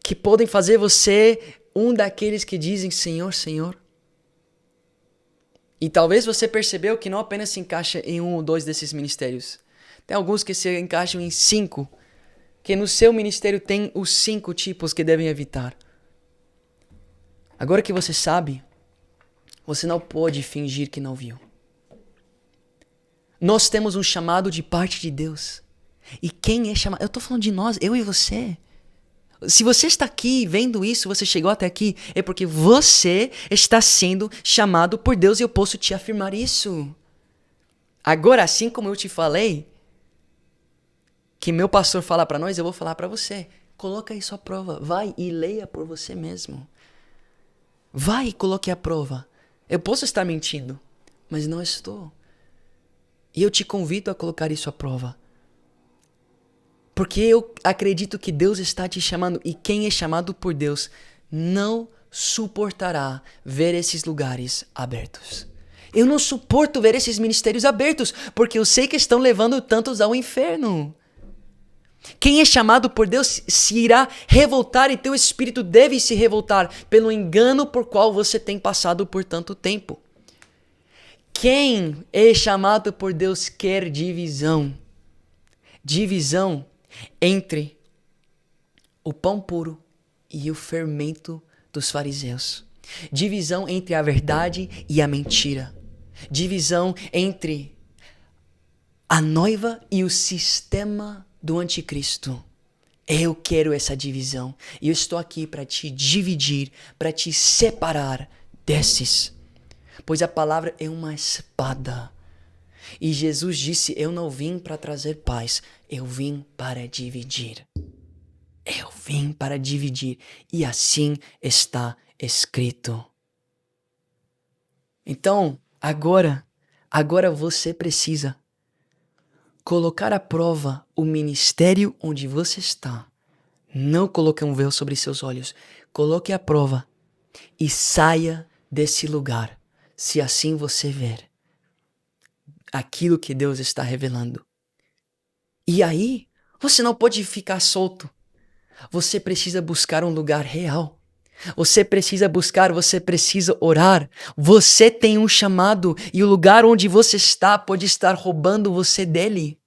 que podem fazer você um daqueles que dizem Senhor, Senhor. E talvez você percebeu que não apenas se encaixa em 1 ou 2 desses ministérios. Tem alguns que se encaixam em 5. Que no seu ministério tem os 5 tipos que devem evitar. Agora que você sabe, você não pode fingir que não viu. Nós temos um chamado de parte de Deus. E quem é chamado? Eu estou falando de nós, eu e você. Se você está aqui vendo isso, você chegou até aqui, é porque você está sendo chamado por Deus e eu posso te afirmar isso. Agora, assim como eu te falei, que meu pastor fala para nós, eu vou falar para você. Coloca isso à prova. Vai e leia por você mesmo. Vai e coloque à prova. Eu posso estar mentindo, mas não estou. E eu te convido a colocar isso à prova. Porque eu acredito que Deus está te chamando e quem é chamado por Deus não suportará ver esses lugares abertos. Eu não suporto ver esses ministérios abertos porque eu sei que estão levando tantos ao inferno. Quem é chamado por Deus se irá revoltar e teu espírito deve se revoltar pelo engano por qual você tem passado por tanto tempo. Quem é chamado por Deus quer divisão. Divisão entre o pão puro e o fermento dos fariseus. Divisão entre a verdade e a mentira. Divisão entre a noiva e o sistema do anticristo. Eu quero essa divisão. E eu estou aqui para te dividir, para te separar desses. Pois a palavra é uma espada. E Jesus disse, eu não vim para trazer paz, eu vim para dividir. Eu vim para dividir. E assim está escrito. Então, agora você precisa colocar à prova o ministério onde você está. Não coloque um véu sobre seus olhos. Coloque à prova e saia desse lugar, se assim você ver aquilo que Deus está revelando. E aí, você não pode ficar solto. Você precisa buscar um lugar real. Você precisa buscar, você precisa orar. Você tem um chamado e o lugar onde você está pode estar roubando você dele.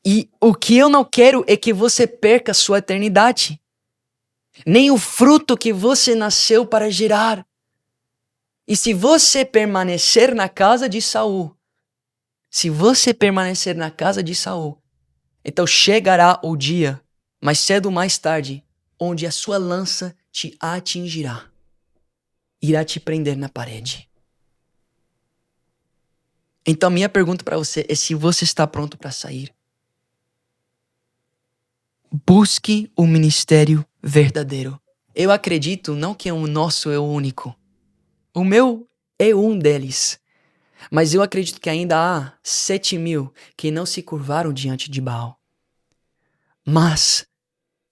E o que eu não quero é que você perca a sua eternidade. Nem o fruto que você nasceu para gerar. E se você permanecer na casa de Saul, então chegará o dia, mais cedo ou mais tarde, onde a sua lança te atingirá. Irá te prender na parede. Então minha pergunta para você é se você está pronto para sair. Busque o ministério verdadeiro. Eu acredito não que o nosso é o único. O meu é um deles. Mas eu acredito que ainda há 7.000 que não se curvaram diante de Baal. Mas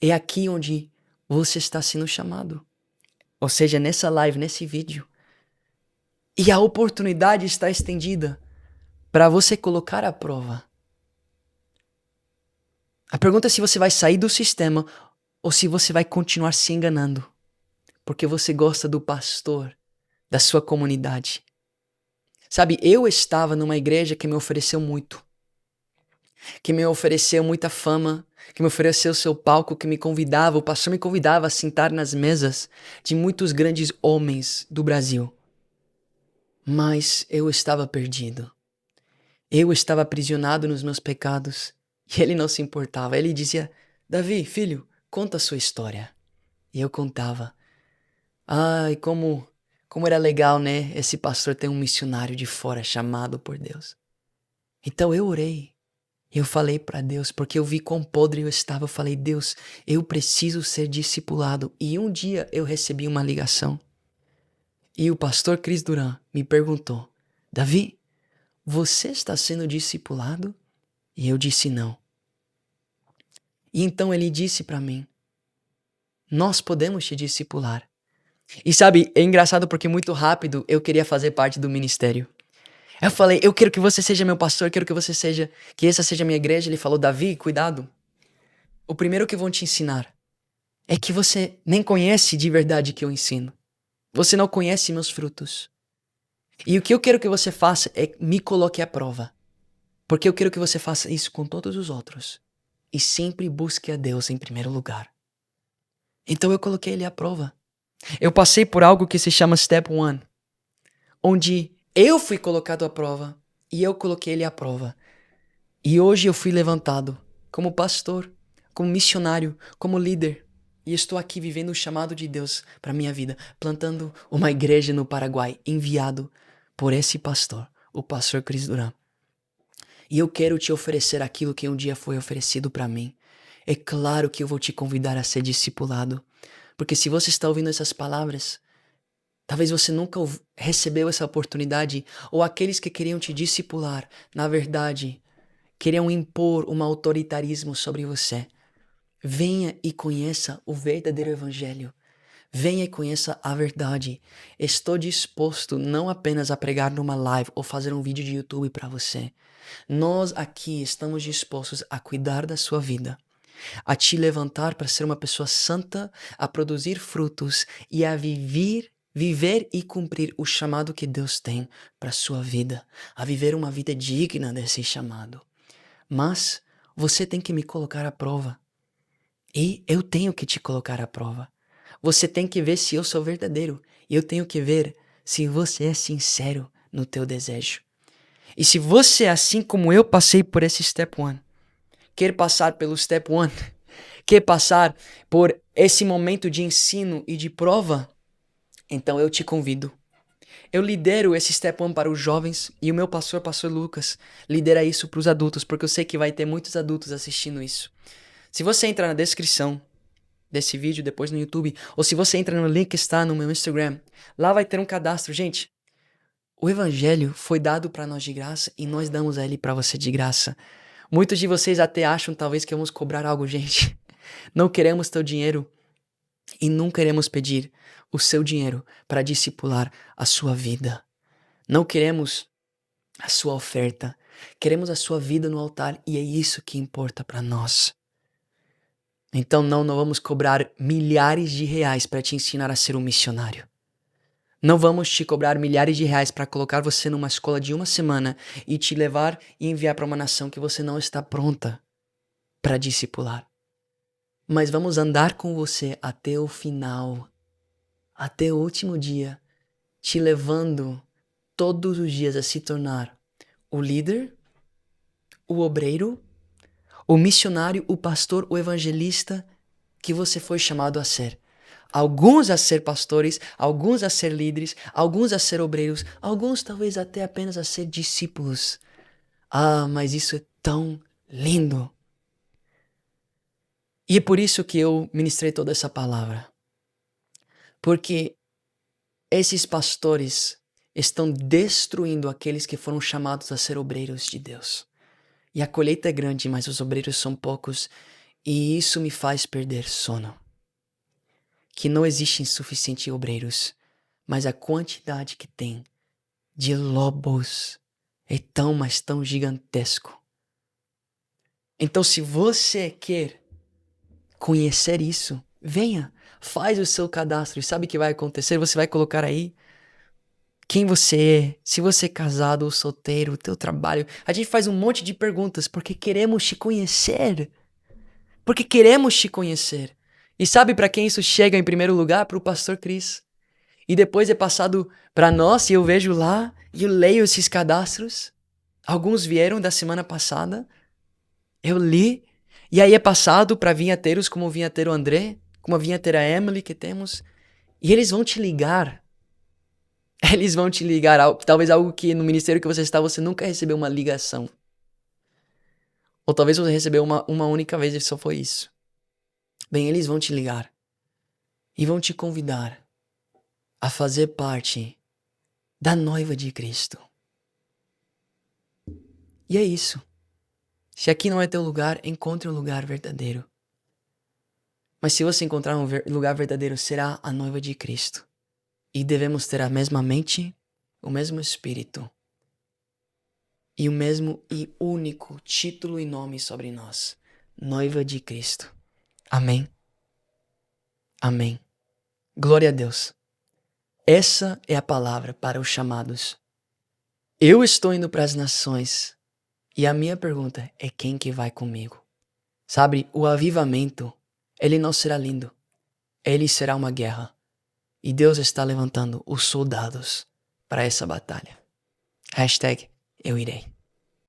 é aqui onde você está sendo chamado. Ou seja, nessa live, nesse vídeo. E a oportunidade está estendida para você colocar à prova. A pergunta é se você vai sair do sistema ou se você vai continuar se enganando. Porque você gosta do pastor da sua comunidade. Sabe, eu estava numa igreja que me ofereceu muito. Que me ofereceu muita fama, que me ofereceu seu palco, que me convidava, o pastor me convidava a sentar nas mesas de muitos grandes homens do Brasil. Mas eu estava perdido. Eu estava aprisionado nos meus pecados. E ele não se importava. Ele dizia, Davi, filho, conta a sua história. E eu contava. Ai, como era legal, né? Esse pastor tem um missionário de fora chamado por Deus. Então eu orei. Eu falei para Deus, porque eu vi quão podre eu estava. Eu falei, Deus, eu preciso ser discipulado. E um dia eu recebi uma ligação. E o pastor Cris Duran me perguntou, Davi, você está sendo discipulado? E eu disse não. E então ele disse para mim, nós podemos te discipular. E sabe, é engraçado porque muito rápido eu queria fazer parte do ministério. Eu falei, eu quero que você seja meu pastor, eu quero que essa seja a minha igreja. Ele falou, Davi, cuidado. O primeiro que vão te ensinar é que você nem conhece de verdade o que eu ensino. Você não conhece meus frutos. E o que eu quero que você faça é me coloque à prova. Porque eu quero que você faça isso com todos os outros. E sempre busque a Deus em primeiro lugar. Então eu coloquei ele à prova. Eu passei por algo que se chama Step 1. Onde eu fui colocado à prova. E eu coloquei ele à prova. E hoje eu fui levantado como pastor, como missionário, como líder. E estou aqui vivendo o chamado de Deus para minha vida. Plantando uma igreja no Paraguai. Enviado por esse pastor, o pastor Cris Duran. E eu quero te oferecer aquilo que um dia foi oferecido para mim. É claro que eu vou te convidar a ser discipulado. Porque se você está ouvindo essas palavras, talvez você nunca recebeu essa oportunidade. Ou aqueles que queriam te discipular, na verdade, queriam impor um autoritarismo sobre você. Venha e conheça o verdadeiro evangelho. Venha e conheça a verdade. Estou disposto não apenas a pregar numa live ou fazer um vídeo de YouTube para você. Nós aqui estamos dispostos a cuidar da sua vida, a te levantar para ser uma pessoa santa, a produzir frutos e a viver e cumprir o chamado que Deus tem para sua vida, a viver uma vida digna desse chamado. Mas você tem que me colocar à prova. E eu tenho que te colocar à prova. Você tem que ver se eu sou verdadeiro. E eu tenho que ver se você é sincero no teu desejo. E se você, assim como eu passei por esse Step 1, quer passar pelo Step 1, quer passar por esse momento de ensino e de prova, então eu te convido. Eu lidero esse Step 1 para os jovens e o meu pastor Lucas, lidera isso para os adultos, porque eu sei que vai ter muitos adultos assistindo isso. Se você entrar na descrição desse vídeo, depois no YouTube, ou se você entra no link que está no meu Instagram, lá vai ter um cadastro. Gente, o evangelho foi dado para nós de graça e nós damos a ele para você de graça. Muitos de vocês até acham talvez que vamos cobrar algo, gente. Não queremos teu dinheiro e não queremos pedir o seu dinheiro para discipular a sua vida. Não queremos a sua oferta. Queremos a sua vida no altar e é isso que importa para nós. Então não vamos cobrar milhares de reais para te ensinar a ser um missionário. Não vamos te cobrar milhares de reais para colocar você numa escola de uma semana e te levar e enviar para uma nação que você não está pronta para discipular. Mas vamos andar com você até o final, até o último dia, te levando todos os dias a se tornar o líder, o obreiro, o missionário, o pastor, o evangelista que você foi chamado a ser. Alguns a ser pastores, alguns a ser líderes, alguns a ser obreiros, alguns talvez até apenas a ser discípulos. Ah, mas isso é tão lindo. E é por isso que eu ministrei toda essa palavra. Porque esses pastores estão destruindo aqueles que foram chamados a ser obreiros de Deus. E a colheita é grande, mas os obreiros são poucos, e isso me faz perder sono. Que não existem suficientes obreiros, mas a quantidade que tem de lobos é tão, mas tão gigantesco. Então, se você quer conhecer isso, venha, faz o seu cadastro e sabe o que vai acontecer? Você vai colocar aí quem você é, se você é casado ou solteiro, o teu trabalho. A gente faz um monte de perguntas porque queremos te conhecer. Porque queremos te conhecer. E sabe para quem isso chega em primeiro lugar? Para o pastor Cris. E depois é passado para nós e eu vejo lá e eu leio esses cadastros. Alguns vieram da semana passada. Eu li. E aí é passado para vinhateiros como o vinhateiro André, como a vinhateira Emily que temos. E eles vão te ligar. Eles vão te ligar, talvez algo que no ministério que você está, você nunca recebeu uma ligação. Ou talvez você recebeu uma única vez e só foi isso. Bem, eles vão te ligar e vão te convidar a fazer parte da noiva de Cristo. E é isso. Se aqui não é teu lugar, encontre um lugar verdadeiro. Mas se você encontrar um lugar verdadeiro, será a noiva de Cristo. E devemos ter a mesma mente, o mesmo espírito e o mesmo e único título e nome sobre nós. Noiva de Cristo. Amém? Amém. Glória a Deus. Essa é a palavra para os chamados. Eu estou indo para as nações e a minha pergunta é quem que vai comigo? Sabe, o avivamento, ele não será lindo. Ele será uma guerra. E Deus está levantando os soldados para essa batalha. #eu irei.